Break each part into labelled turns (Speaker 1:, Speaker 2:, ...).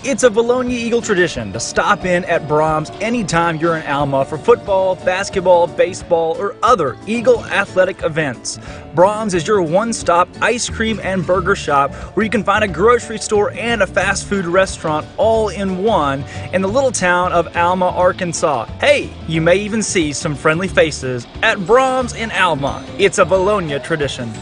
Speaker 1: It's a Vilonia Eagle tradition to stop in at Brahms anytime you're in Alma for football, basketball, baseball, or other Eagle athletic events. Brahms is your one-stop ice cream and burger shop where you can find a grocery store and a fast food restaurant all in one in the little town of Alma, Arkansas. Hey, you may even see some friendly faces at Brahms in Alma. It's a Vilonia tradition.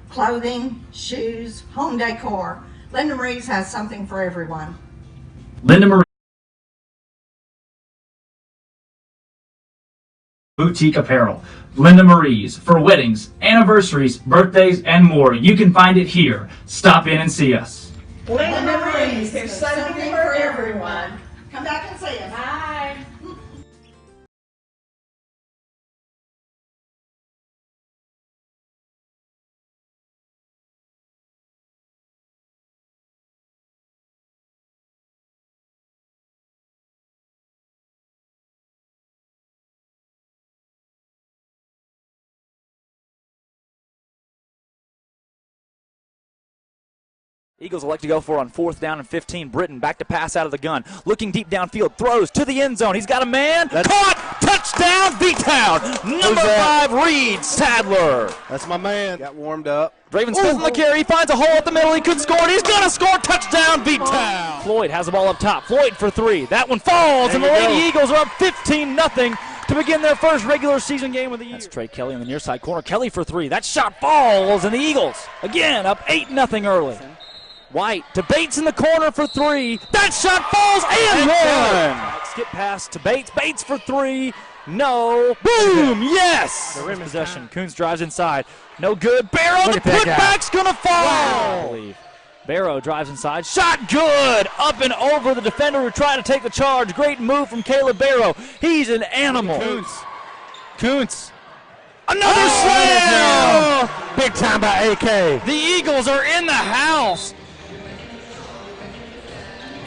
Speaker 2: Clothing, shoes, home decor. Linda Marie's has something for everyone.
Speaker 3: Linda Marie Boutique Apparel. Linda Marie's for weddings, anniversaries, birthdays, and more. You can find it here. Stop in and see us.
Speaker 2: Linda Marie's, there's something for everyone. Come back and see us. Bye.
Speaker 1: Eagles elect to go for on 4th down and 15. Britton back to pass out of the gun. Looking deep downfield. Throws to the end zone. He's got a man. Caught! Touchdown, B-Town. Number 5, Reed Sadler.
Speaker 4: That's my man. Got warmed up.
Speaker 1: Raven Smith on the carry. He finds a hole at the middle. He could score. And he's going to score. Touchdown, B-Town. Floyd has the ball up top. Floyd for 3. That one falls, and the Lady Eagles are up 15-0 to begin their first regular season game of the year. That's Trey Kelly on the near side corner. Kelly for 3. That shot falls, and the Eagles, again, up 8-0 early. White to Bates in the corner for 3. That shot falls and one. Skip pass to Bates. Bates for 3. No. Boom. Yes. The rim possession. Coons drives inside. No good. Barrow. The putback's gonna fall. Wow. Barrow drives inside. Shot good. Up and over the defender who tried to take the charge. Great move from Caleb Barrow. He's an animal. Coons. Another slam.
Speaker 4: Big time by AK.
Speaker 1: The Eagles are in the house.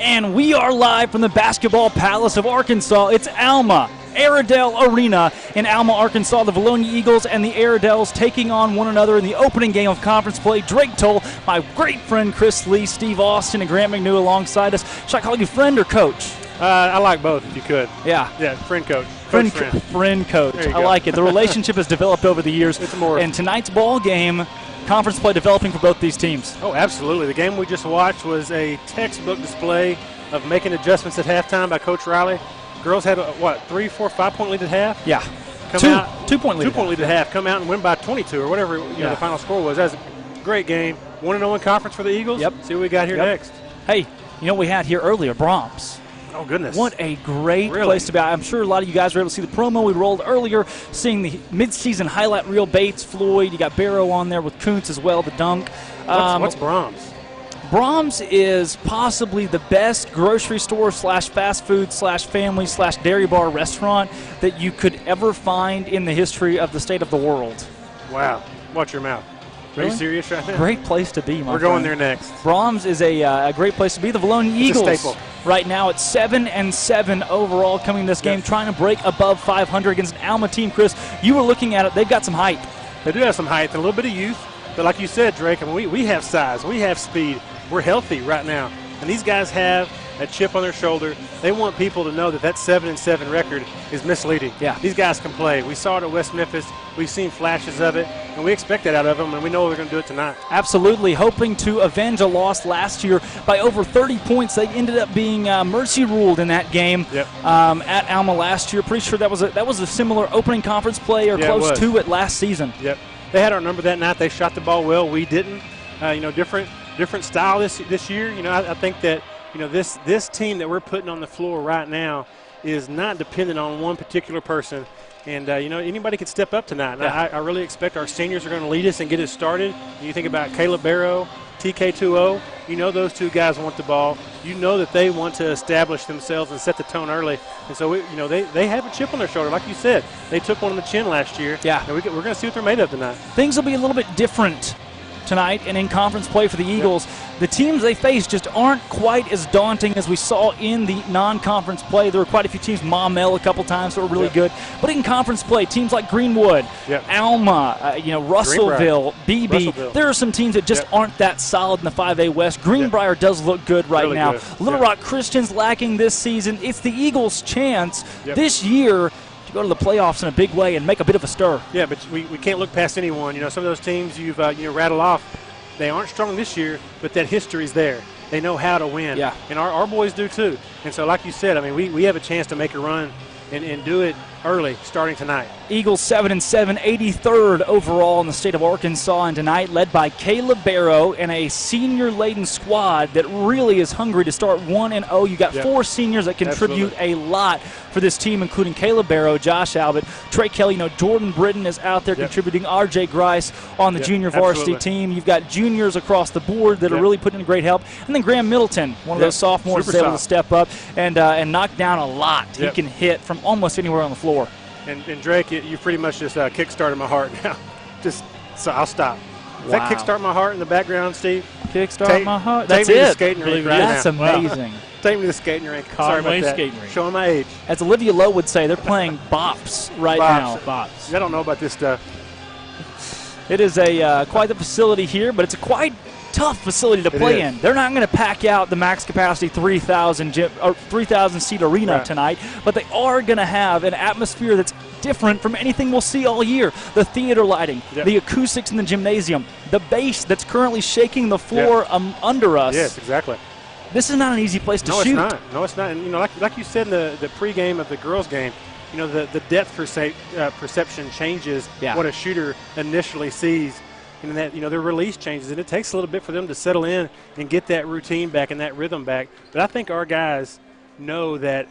Speaker 1: And we are live from the Basketball Palace of Arkansas. It's Alma, Airedale Arena in Alma, Arkansas. The Vilonia Eagles and the Airedales taking on one another in the opening game of conference play. Drake Toll, my great friend Chris Lee, Steve Austin, and Grant McNew alongside us. Should I call you friend or coach?
Speaker 5: I like both if you could.
Speaker 1: Yeah.
Speaker 5: Yeah, friend coach.
Speaker 1: Friend coach.
Speaker 5: There you
Speaker 1: I
Speaker 5: go.
Speaker 1: like it. The relationship has developed over the years.
Speaker 5: It's more.
Speaker 1: And tonight's ball game, conference play developing for both these teams.
Speaker 5: Oh, absolutely. The game we just watched was a textbook display of making adjustments at halftime by Coach Riley. Girls had a 3, 4, 5-point lead at half.
Speaker 1: Yeah. Two-point lead.
Speaker 5: 2-point lead at half. Come out and win by 22 or whatever the final score was. That was a great game. 1-0 in conference for the Eagles.
Speaker 1: Yep.
Speaker 5: See what we got here next.
Speaker 1: Hey, you know what we had here earlier? Brahms.
Speaker 5: Oh, goodness.
Speaker 1: What a great place to be. I'm sure a lot of you guys were able to see the promo we rolled earlier, seeing the midseason highlight reel. Bates, Floyd, you got Barrow on there with Kuntz as well, the dunk.
Speaker 5: What's Brahms?
Speaker 1: Brahms is possibly the best grocery store / fast food / family / dairy bar restaurant that you could ever find in the history of the state of the world.
Speaker 5: Wow. Watch your mouth. Are you serious right now?
Speaker 1: Great place to be, my
Speaker 5: We're going there next.
Speaker 1: Brahms is a great place to be. The Vilonia Eagles
Speaker 5: a staple.
Speaker 1: right now at 7-7 overall coming this game, trying to break above 500 against an Alma team. Chris, you were looking at it. They've got some height.
Speaker 5: They do have some height and a little bit of youth. But like you said, Drake, I mean, we have size. We have speed. We're healthy right now. And these guys have a chip on their shoulder. They want people to know that 7-7 record is misleading.
Speaker 1: Yeah.
Speaker 5: These guys can play. We saw it at West Memphis. We've seen flashes of it, and we expect that out of them, and we know they're going to do it tonight.
Speaker 1: Absolutely. Hoping to avenge a loss last year by over 30 points. They ended up being mercy ruled in that game at Alma last year. Pretty sure that was a similar opening conference play or close to it last season.
Speaker 5: Yep. They had our number that night. They shot the ball well. We didn't. Different style this year. I think that this team that we're putting on the floor right now is not dependent on one particular person. And, anybody can step up tonight.
Speaker 1: Yeah.
Speaker 5: I really expect our seniors are going to lead us and get us started. You think about Caleb Barrow, TK2O, those two guys want the ball. That they want to establish themselves and set the tone early. And so, they have a chip on their shoulder. Like you said, they took one on the chin last year.
Speaker 1: Yeah.
Speaker 5: And we're going to see what they're made of tonight.
Speaker 1: Things will be a little bit different tonight and in conference play for the Eagles. The teams they face just aren't quite as daunting as we saw in the non-conference play. There were quite a few teams, Maumelle a couple times that were really good. But in conference play, teams like Greenwood, Alma, Russellville, BB,
Speaker 5: Russellville.
Speaker 1: there are some teams that just aren't that solid in the 5A West. Greenbrier does look good right
Speaker 5: Really
Speaker 1: now.
Speaker 5: good.
Speaker 1: Little Rock Christian's lacking this season. It's the Eagles' chance this year to go to the playoffs in a big way and make a bit of a stir.
Speaker 5: Yeah, but we can't look past anyone. Some of those teams you've rattled off, they aren't strong this year, but that history's there. They know how to win.
Speaker 1: Yeah.
Speaker 5: And our boys do too. And so like you said, we have a chance to make a run and do it early, starting tonight.
Speaker 1: Eagles 7-7, 83rd overall in the state of Arkansas, and tonight led by Caleb Barrow and a senior-laden squad that really is hungry to start 1-0. You got four seniors that contribute a lot for this team, including Caleb Barrow, Josh Albert, Trey Kelly. Jordan Britton is out there contributing. R.J. Grice on the junior varsity team. You've got juniors across the board that are really putting in great help, and then Graham Middleton, one of those sophomores, is able to step up and knock down a lot. He can hit from almost anywhere on the floor.
Speaker 5: And Drake, you pretty much just kick-started my heart now. So I'll stop. Does that kick-start my heart in the background, Steve?
Speaker 1: Kick-start my heart? That's
Speaker 5: take me to
Speaker 1: it.
Speaker 5: the skating rink right
Speaker 1: That's
Speaker 5: now.
Speaker 1: amazing.
Speaker 5: Wow. Take me to the skating rink. Sorry about that.
Speaker 1: Skating rink.
Speaker 5: Showing my age.
Speaker 1: As Olivia Lowe would say, they're playing bops right now.
Speaker 5: Bops. I don't know about this stuff.
Speaker 1: It is a quite the facility here, but it's a quite tough facility to play in. They're not going to pack out the max capacity 3,000 seat arena tonight, but they are going to have an atmosphere that's different from anything we'll see all year. The theater lighting, the acoustics in the gymnasium, the bass that's currently shaking the floor under us.
Speaker 5: Yes, exactly.
Speaker 1: This is not an easy place to shoot.
Speaker 5: No, it's not. No, it's not. And like you said in the pregame of the girls' game, the depth perception changes what a shooter initially sees. And that their release changes, and it takes a little bit for them to settle in and get that routine back and that rhythm back. But I think our guys know that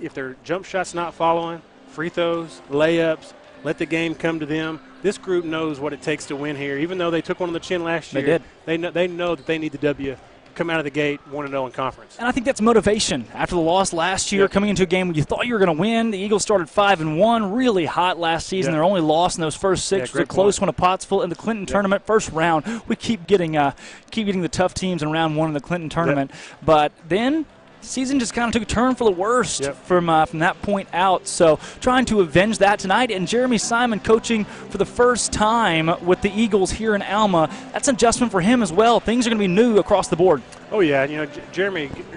Speaker 5: if their jump shot's not following, free throws, layups, let the game come to them. This group knows what it takes to win here. Even though they took one on the chin last year, they know that they need the W. Come out of the gate 1-0 in conference.
Speaker 1: And I think that's motivation. After the loss last year, coming into a game where you thought you were going to win, the Eagles started 5-1, really hot last season. Their only loss in those first six was a close one at Pottsville in the Clinton tournament, first round. We keep getting the tough teams in round one in the Clinton tournament. But then season just kind of took a turn for the worst from that point out. So trying to avenge that tonight. And Jeremy Simon coaching for the first time with the Eagles here in Alma. That's an adjustment for him as well. Things are going to be new across the board.
Speaker 5: Oh, yeah.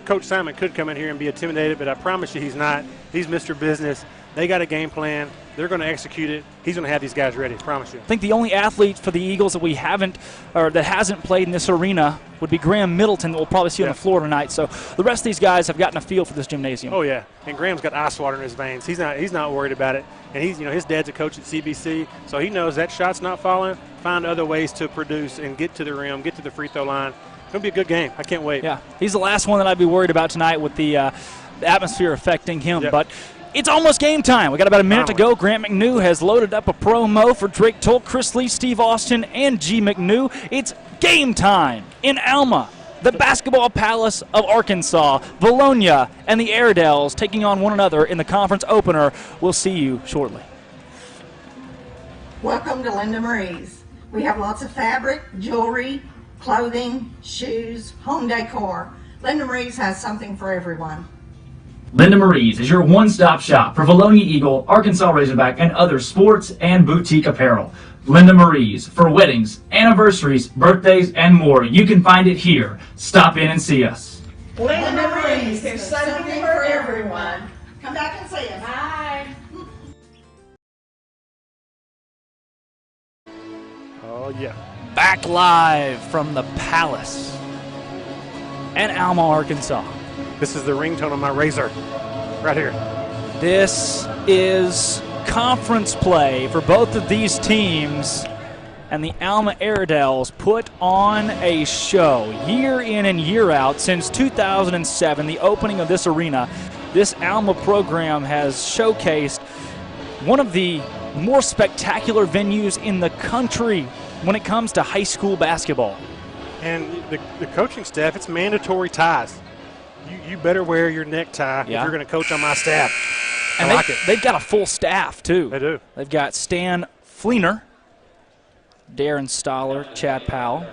Speaker 5: Coach Simon could come in here and be intimidated, but I promise you he's not. He's Mr. Business. They got a game plan. They're going to execute it. He's going to have these guys ready, I promise you.
Speaker 1: I think the only athlete for the Eagles that hasn't played in this arena would be Graham Middleton that we'll probably see on the floor tonight. So the rest of these guys have gotten a feel for this gymnasium.
Speaker 5: Oh, yeah. And Graham's got ice water in his veins. He's not worried about it. And his dad's a coach at CBC, so he knows that shot's not falling. Find other ways to produce and get to the rim, get to the free throw line. It's going to be a good game. I can't wait.
Speaker 1: Yeah. He's the last one that I'd be worried about tonight with the atmosphere affecting him. But it's almost game time. We got about a minute to go. Grant McNew has loaded up a promo for Drake Tolt, Chris Lee, Steve Austin, and G. McNew. It's game time in Alma, the basketball palace of Arkansas. Vilonia and the Airedales taking on one another in the conference opener. We'll see you shortly.
Speaker 2: Welcome to Linda Marie's. We have lots of fabric, jewelry, clothing, shoes, home decor. Linda Marie's has something for everyone.
Speaker 3: Linda Marie's is your one-stop shop for Vilonia Eagle, Arkansas Razorback, and other sports and boutique apparel. Linda Marie's for weddings, anniversaries, birthdays, and more. You can find it here. Stop in and see us.
Speaker 2: Linda Marie's, there's something for everyone. Come back and see us. Bye.
Speaker 5: Oh, yeah.
Speaker 1: Back live from the Palace in Alma, Arkansas.
Speaker 5: This is the ringtone of my razor right here.
Speaker 1: This is conference play for both of these teams and the Alma Airedales put on a show year in and year out. Since 2007, the opening of this arena, this Alma program has showcased one of the more spectacular venues in the country when it comes to high school basketball.
Speaker 5: And the coaching staff, it's mandatory ties. You better wear your necktie if you're going to coach on my staff.
Speaker 1: And they've got a full staff, too.
Speaker 5: They do.
Speaker 1: They've got Stan Fleener, Darren Stoller, Chad Powell.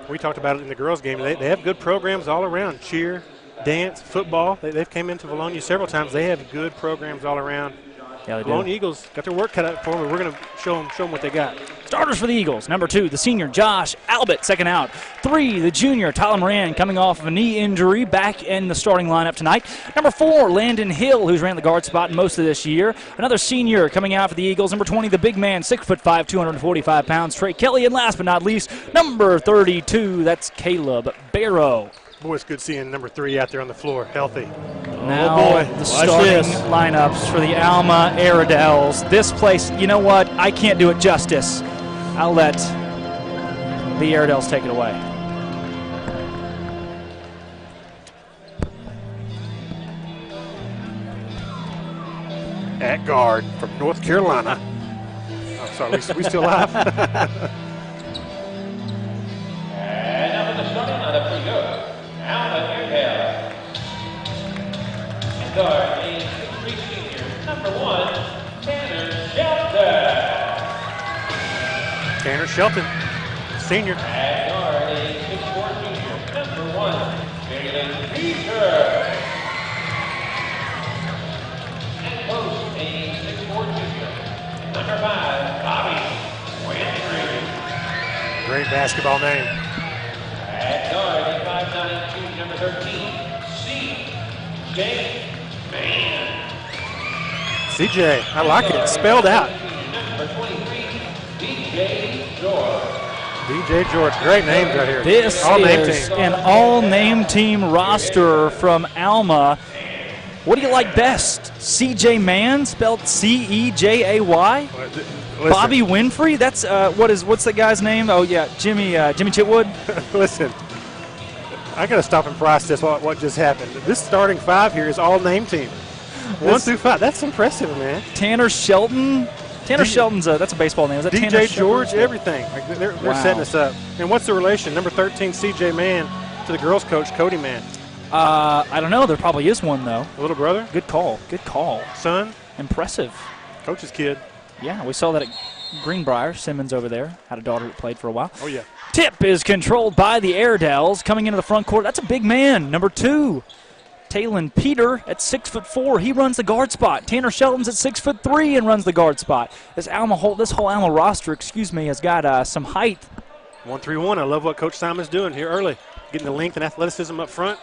Speaker 5: We talked about it in the girls' game. They have good programs all around. Cheer, dance, football. They've came into Vilonia several times. They have good programs all around.
Speaker 1: Yeah, they do.
Speaker 5: Vilonia Eagles got their work cut out for them. We're going to show them what they got.
Speaker 1: Starters for the Eagles. Number 2, the senior Josh Albert, second out. 3, the junior Tyler Moran, coming off of a knee injury, back in the starting lineup tonight. Number 4, Landon Hill, who's ran the guard spot most of this year. Another senior coming out for the Eagles. Number 20, the big man, 6'5", 245 pounds, Trey Kelly. And last but not least, number 32, that's Caleb Barrow.
Speaker 5: Boy, it's good seeing number 3 out there on the floor, healthy.
Speaker 1: Now
Speaker 5: oh boy,
Speaker 1: the starting lineups for the Alma Airedales. This place, you know what? I can't do it justice. I'll let the Airedales take it away.
Speaker 5: At guard from North Carolina. Oh, sorry, we still live?
Speaker 6: And now for the starting lineup for you. Alma Airedale. And guard, a 6'3" senior, number 1, Tanner Shelton.
Speaker 5: Tanner Shelton, senior.
Speaker 6: And guard, a 6'4" junior, number 1, Jalen Peter. And post, a 6'4" junior, number 5, Bobby Winfrey.
Speaker 5: Great basketball name.
Speaker 6: At guard, a 5'9" junior, number 13, C.J. Mann.
Speaker 5: CJ, I like it. Spelled out.
Speaker 6: Number 23, DJ George.
Speaker 5: DJ George, great names right here.
Speaker 1: This
Speaker 5: all-name
Speaker 1: is
Speaker 5: team.
Speaker 1: an all-name team roster from Alma. What do you like best? C.J. Mann, spelled C-E-J-A-Y?
Speaker 5: Listen,
Speaker 1: Bobby Winfrey? That's what's the guy's name? Oh yeah, Jimmy Chitwood.
Speaker 5: Listen, I got to stop and process what just happened. This starting 5 here is all-name team. 1 through 5. That's impressive, man.
Speaker 1: Tanner Shelton. Tanner Shelton's that's a baseball name. Is that
Speaker 5: DJ
Speaker 1: Tanner
Speaker 5: George,
Speaker 1: Shelton?
Speaker 5: everything. Like they're
Speaker 1: Wow.
Speaker 5: setting us up. And what's the relation? Number 13, C.J. Mann, to the girls' coach, Cody Mann.
Speaker 1: I don't know. There probably is one though.
Speaker 5: A little brother,
Speaker 1: Good call. Good call.
Speaker 5: son,
Speaker 1: Impressive.
Speaker 5: coach's kid.
Speaker 1: Yeah, we saw that at Greenbrier. Simmons over there had a daughter that played for a while.
Speaker 5: Oh, yeah.
Speaker 1: Tip is controlled by the Airedales. Coming into the front court, that's a big man. Number 2, Talon Peter at 6'4". He runs the guard spot. Tanner Shelton's at 6'3" and runs the guard spot. This whole Alma roster, has got some height.
Speaker 5: 1-3-1. I love what Coach Simon's doing here early. Getting the length and athleticism up front.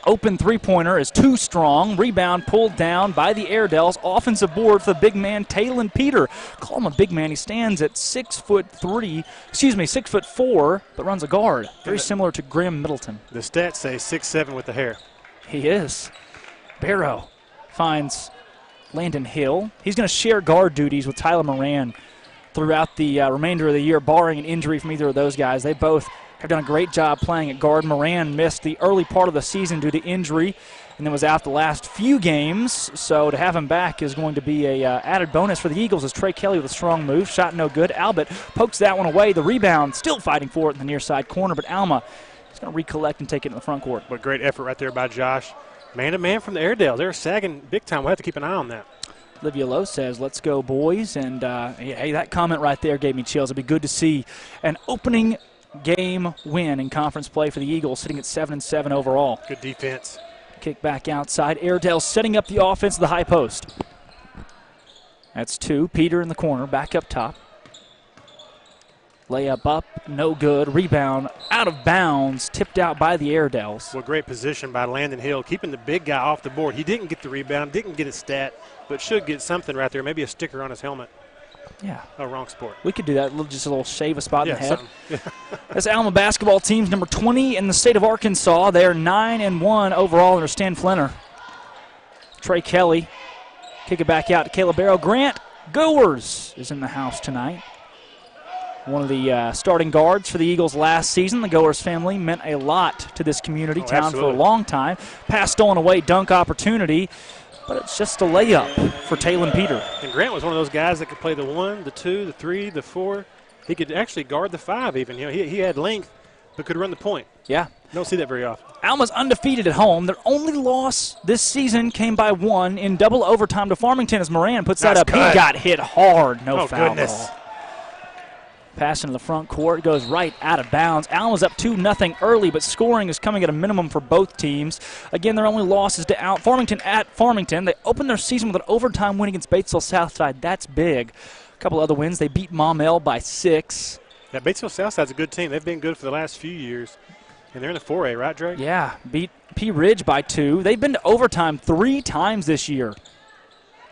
Speaker 1: Open three-pointer is too strong. Rebound pulled down by the Airedales. Offensive board for the big man, Talon Peter. Call him a big man. He stands at 6'4", but runs a guard. Very similar to Graham Middleton.
Speaker 5: The stats say 6'7" with the hair.
Speaker 1: He is. Barrow finds Landon Hill. He's going to share guard duties with Tyler Moran throughout the remainder of the year, barring an injury from either of those guys. They both have done a great job playing at guard. Moran missed the early part of the season due to injury and then was out the last few games. So to have him back is going to be a added bonus for the Eagles as Trey Kelly with a strong move. Shot no good. Albert pokes that one away. The rebound still fighting for it in the near side corner, but Alma is going to recollect and take it in the front court.
Speaker 5: But great effort right there by Josh. Man-to-man from the Airedales. They're sagging big time. We'll have to keep an eye on that.
Speaker 1: Olivia Lowe says, let's go, boys. And, hey, that comment right there gave me chills. It'd be good to see an opening game win in conference play for the Eagles, sitting at 7-7 overall.
Speaker 5: Good defense.
Speaker 1: Kick back outside. Airedale setting up the offense to the high post. That's 2. Peter in the corner, back up top. Layup up, no good. Rebound out of bounds, tipped out by the Airedales.
Speaker 5: Well, great position by Landon Hill, keeping the big guy off the board. He didn't get the rebound, didn't get a stat, but should get something right there, maybe a sticker on his helmet.
Speaker 1: Yeah.
Speaker 5: Oh, wrong sport.
Speaker 1: We could do that, just a little shave a spot in the head.
Speaker 5: Yeah.
Speaker 1: This Alma basketball team's number 20 in the state of Arkansas. They're 9-1 overall under Stan Flinner. Trey Kelly, kick it back out to Caleb Barrow. Grant Goers is in the house tonight. One of the starting guards for the Eagles last season. The Goers family meant a lot to this community town
Speaker 5: absolutely.
Speaker 1: for a long time. Pass stolen away, dunk opportunity, but it's just a layup for Talon Peter.
Speaker 5: And Grant was one of those guys that could play the 1, the 2, the 3, the 4. He could actually guard the 5 even. You know, he had length, but could run the point.
Speaker 1: Yeah.
Speaker 5: Don't see that very often.
Speaker 1: Alma's undefeated at home. Their only loss this season came by 1 in double overtime to Farmington as Moran puts that
Speaker 5: Nice
Speaker 1: up.
Speaker 5: cut.
Speaker 1: He got hit hard. No
Speaker 5: Oh,
Speaker 1: foul
Speaker 5: goodness.
Speaker 1: call. Pass into the front court, goes right out of bounds. Alma's up 2-0 early, but scoring is coming at a minimum for both teams. Again, their only loss is to Farmington at Farmington. They opened their season with an overtime win against Batesville Southside. That's big. A couple other wins. They beat Maumelle by 6.
Speaker 5: Yeah, Batesville Southside's a good team. They've been good for the last few years. And they're in the 4A, right, Drake?
Speaker 1: Yeah, beat P. Ridge by 2. They've been to overtime 3 times this year.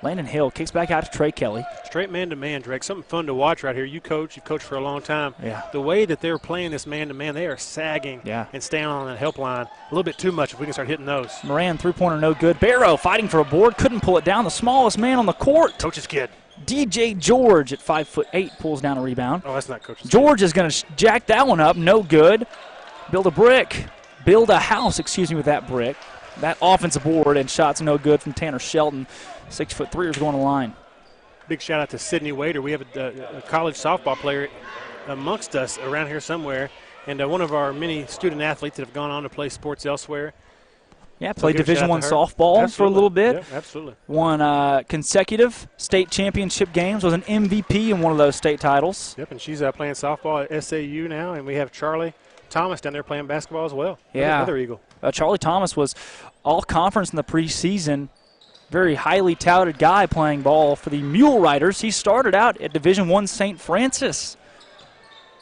Speaker 1: Landon Hill kicks back out to Trey Kelly.
Speaker 5: Straight man-to-man, Drake. Something fun to watch right here. You've coached for a long time.
Speaker 1: Yeah.
Speaker 5: The way that they're playing this man-to-man, they are sagging and staying on that help line a little bit too much if we can start hitting those.
Speaker 1: Moran, three-pointer, no good. Barrow fighting for a board, couldn't pull it down. The smallest man on the court.
Speaker 5: Coach's kid.
Speaker 1: DJ George at 5'8" pulls down a rebound.
Speaker 5: Oh, that's not Coach's
Speaker 1: George is going to jack that one up, no good. Build a house, with that brick. That offensive board and shots no good from Tanner Shelton. 6'3" is going to line.
Speaker 5: Big shout out to Sydney Wader. We have a college softball player amongst us around here somewhere, and one of our many student athletes that have gone on to play sports elsewhere.
Speaker 1: Yeah, played
Speaker 5: give a
Speaker 1: Division I
Speaker 5: shout out to her.
Speaker 1: softball
Speaker 5: Absolutely.
Speaker 1: for a little bit.
Speaker 5: Yep, absolutely.
Speaker 1: Won consecutive state championship games, was an MVP in one of those state titles.
Speaker 5: Yep, and she's playing softball at SAU now, and we have Charlie Thomas down there playing basketball as well.
Speaker 1: Yeah.
Speaker 5: Another Eagle.
Speaker 1: Charlie Thomas was all-conference in the preseason. Very highly touted guy playing ball for the Mule Riders. He started out at Division I St. Francis.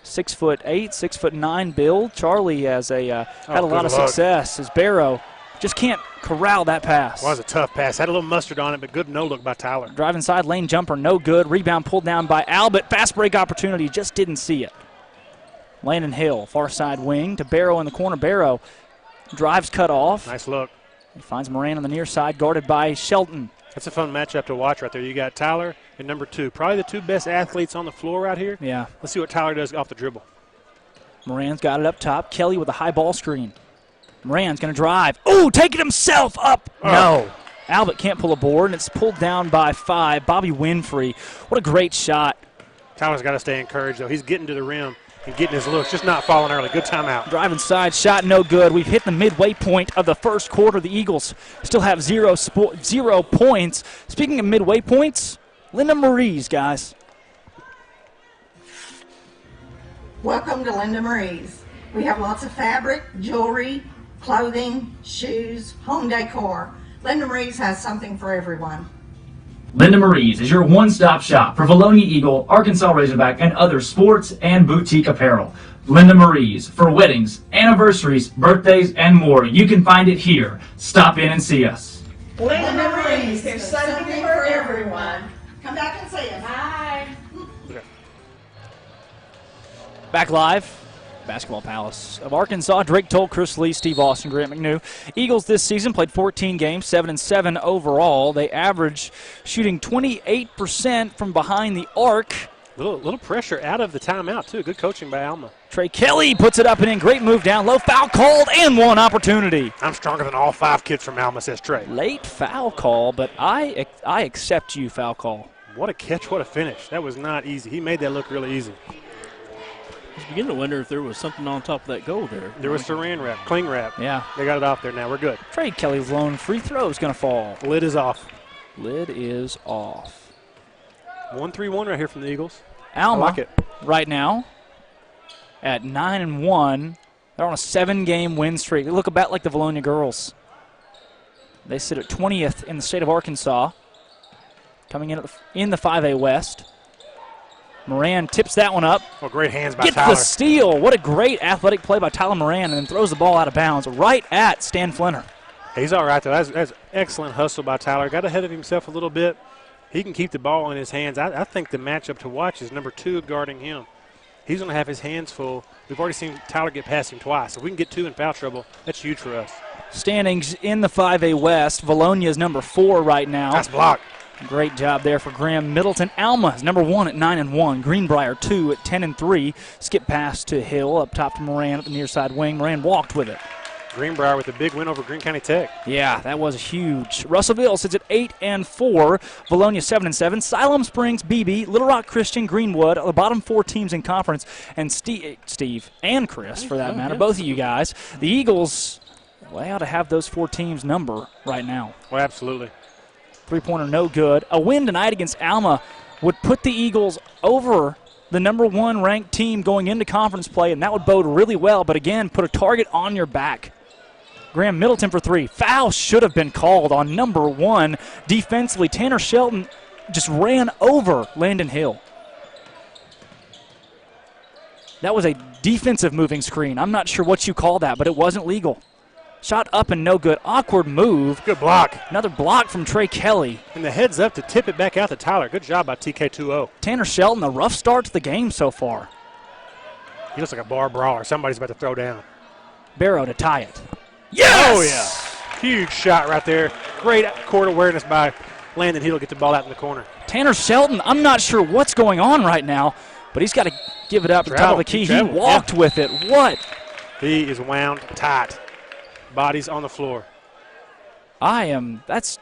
Speaker 1: 6'8", 6'9" build. Charlie has had a lot of success as Barrow just can't corral that pass.
Speaker 5: Was a tough pass. Had a little mustard on it, but good no-look by Tyler.
Speaker 1: Driving side lane jumper, no good. Rebound pulled down by Albert. Fast break opportunity, just didn't see it. Landon Hill, far side wing to Barrow in the corner. Barrow drives cut off.
Speaker 5: Nice look.
Speaker 1: He finds Moran on the near side, guarded by Shelton.
Speaker 5: That's a fun matchup to watch right there. You got Tyler and number 2. Probably the 2 best athletes on the floor right here.
Speaker 1: Yeah.
Speaker 5: Let's see what Tyler does off the dribble.
Speaker 1: Moran's got it up top. Kelly with a high ball screen. Moran's going to drive. Ooh, taking himself up. No. Albert can't pull a board, and it's pulled down by 5. Bobby Winfrey. What a great shot.
Speaker 5: Tyler's got to stay encouraged, though. He's getting to the rim and getting his looks, just not falling early. Good timeout.
Speaker 1: Driving side, shot no good. We've hit the midway point of the first quarter. The Eagles still have 0 points. Speaking of midway points, Linda Marie's, guys.
Speaker 2: Welcome to Linda Marie's. We have lots of fabric, jewelry, clothing, shoes, home decor. Linda Marie's has something for everyone.
Speaker 3: Linda Marie's is your one-stop shop for Vilonia Eagle, Arkansas Razorback, and other sports and boutique apparel. Linda Marie's for weddings, anniversaries, birthdays, and more. You can find it here. Stop in and see us.
Speaker 2: Linda Marie's, there's something for everyone. Come back and see us.
Speaker 7: Bye.
Speaker 1: Back live. Basketball Palace of Arkansas. Drake Toll, Chris Lee, Steve Austin, Grant McNew. Eagles this season played 14 games, 7-7 overall. They average shooting 28% from behind the arc.
Speaker 5: Little pressure out of the timeout, too. Good coaching by Alma.
Speaker 1: Trey Kelly puts it up and in. Great move down low. Foul called and one opportunity.
Speaker 5: I'm stronger than all 5 kids from Alma, says Trey.
Speaker 1: Late foul call, but I accept you, foul call.
Speaker 5: What a catch, what a finish. That was not easy. He made that look really easy.
Speaker 8: I was beginning to wonder if there was something on top of that goal there.
Speaker 5: There was saran wrap, cling wrap.
Speaker 1: Yeah.
Speaker 5: They got it off there now. We're good.
Speaker 1: Trey Kelly's lone free throw is going to fall.
Speaker 5: Lid is off.
Speaker 1: Lid is off.
Speaker 5: 1-3-1 right here from the Eagles.
Speaker 1: Alma,
Speaker 5: I like it.
Speaker 1: right now, at 9-1. They're on a 7-game win streak. They look about like the Vilonia girls. They sit at 20th in the state of Arkansas, coming in the 5A West. Moran tips that one up.
Speaker 5: Oh, great hands by
Speaker 1: Gets
Speaker 5: Tyler.
Speaker 1: the steal. What a great athletic play by Tyler Moran, and then throws the ball out of bounds right at Stan Flinner.
Speaker 5: He's all right, though. That's excellent hustle by Tyler. Got ahead of himself a little bit. He can keep the ball in his hands. I think the matchup to watch is number 2 guarding him. He's going to have his hands full. We've already seen Tyler get past him twice. If we can get 2 in foul trouble, that's huge for us.
Speaker 1: Standings in the 5A West. Vilonia is number 4 right now.
Speaker 5: Nice block.
Speaker 1: Great job there for Graham Middleton. Alma is number 1 at 9-1. Greenbrier 2 at 10-3. Skip pass to Hill up top to Moran at the near side wing. Moran walked with it.
Speaker 5: Greenbrier with a big win over Greene County Tech.
Speaker 1: Yeah, that was huge. Russellville sits at 8-4. Vilonia 7-7. Siloam Springs, BB, Little Rock Christian, Greenwood, the bottom 4 teams in conference, and Steve and Chris, for that matter, both of you guys. The Eagles, they ought to have those 4 teams number right now.
Speaker 5: Well, absolutely.
Speaker 1: Three-pointer no good. A win tonight against Alma would put the Eagles over the number 1 ranked team going into conference play, and that would bode really well, but again, put a target on your back. Graham Middleton for 3. Foul should have been called on number 1. Defensively, Tanner Shelton just ran over Landon Hill. That was a defensive moving screen. I'm not sure what you call that, but it wasn't legal. Shot up and no good. Awkward move.
Speaker 5: Good block.
Speaker 1: Another block from Trey Kelly.
Speaker 5: And the heads up to tip it back out to Tyler. Good job by TK2-0.
Speaker 1: Tanner Shelton, a rough start to the game so far.
Speaker 5: He looks like a bar brawler. Somebody's about to throw down.
Speaker 1: Barrow to tie it. Yes!
Speaker 5: Oh, yeah. Huge shot right there. Great court awareness by Landon Hill to get the ball out in the corner.
Speaker 1: Tanner Shelton, I'm not sure what's going on right now, but he's got to give it up at the top of the key. He walked with it. What?
Speaker 5: He is wound tight. Bodies on the floor.
Speaker 1: That's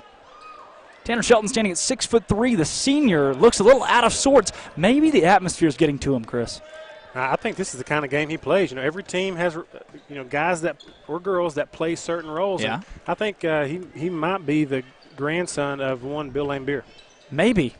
Speaker 1: Tanner Shelton standing at 6'3". The senior looks a little out of sorts. Maybe the atmosphere is getting to him, Chris.
Speaker 5: I think this is the kind of game he plays. You know, every team has, guys that or girls that play certain roles.
Speaker 1: Yeah.
Speaker 5: And I think he might be the grandson of one Bill Lambier.
Speaker 1: Maybe.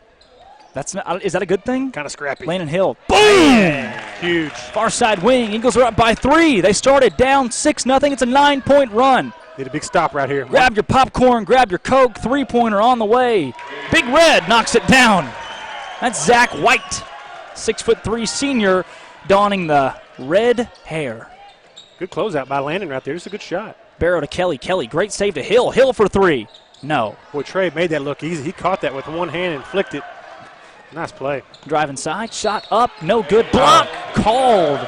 Speaker 1: Is that a good thing?
Speaker 5: Kind of scrappy.
Speaker 1: Landon Hill. Boom!
Speaker 5: Yeah. Huge.
Speaker 1: Far side wing. Eagles are up by 3. They started down 6-0. It's a 9-point run.
Speaker 5: Need a big stop right here.
Speaker 1: Grab your popcorn. Grab your Coke. 3-pointer on the way. Big Red knocks it down. That's Zach White. 6'3" senior donning the red hair.
Speaker 5: Good closeout by Landon right there. Just a good shot.
Speaker 1: Barrow to Kelly. Kelly, great save to Hill. Hill for 3. No.
Speaker 5: Boy, Trey made that look easy. He caught that with one hand and flicked it. Nice play.
Speaker 1: Drive inside, shot up, no good. Block called.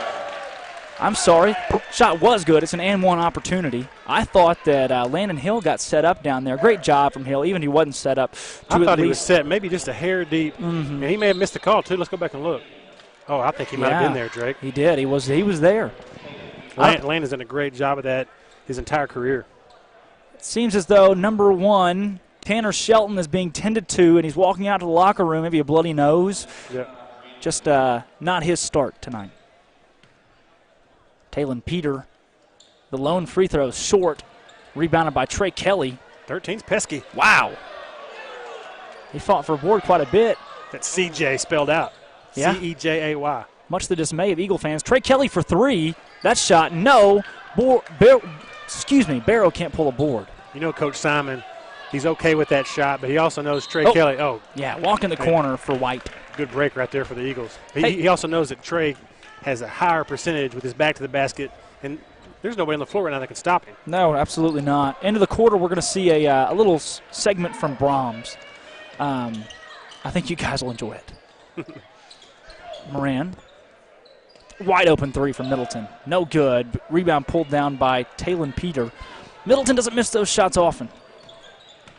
Speaker 1: I'm sorry. Shot was good. It's an and one opportunity. I thought that Landon Hill got set up down there. Great job from Hill, even if he wasn't set up.
Speaker 5: I thought he was set maybe just a hair deep. Mm-hmm. And he may have missed the call, too. Let's go back and look. Oh, I think he might have been there, Drake.
Speaker 1: He did. He was there.
Speaker 5: Landon's done a great job of that his entire career.
Speaker 1: It seems as though number 1, Tanner Shelton, is being tended to, and he's walking out to the locker room, maybe a bloody nose.
Speaker 5: Yeah.
Speaker 1: Just not his start tonight. Talon Peter, the lone free throw short, rebounded by Trey Kelly.
Speaker 5: 13's pesky.
Speaker 1: Wow. He fought for a board quite a bit.
Speaker 5: That's CJ spelled out.
Speaker 1: Yeah.
Speaker 5: C-E-J-A-Y.
Speaker 1: Much to the dismay of Eagle fans. Trey Kelly for 3. That shot, no. Barrow can't pull a board.
Speaker 5: You know, Coach Simon, he's okay with that shot, but he also knows Trey Kelly. Oh.
Speaker 1: Yeah, walk in the corner for White.
Speaker 5: Good break right there for the Eagles. He also knows that Trey has a higher percentage with his back to the basket, and there's nobody on the floor right now that can stop him.
Speaker 1: No, absolutely not. End of the quarter, we're going to see a little segment from Brahms. I think you guys will enjoy it. Moran. Wide open 3 from Middleton. No good. Rebound pulled down by Talon Peter. Middleton doesn't miss those shots often.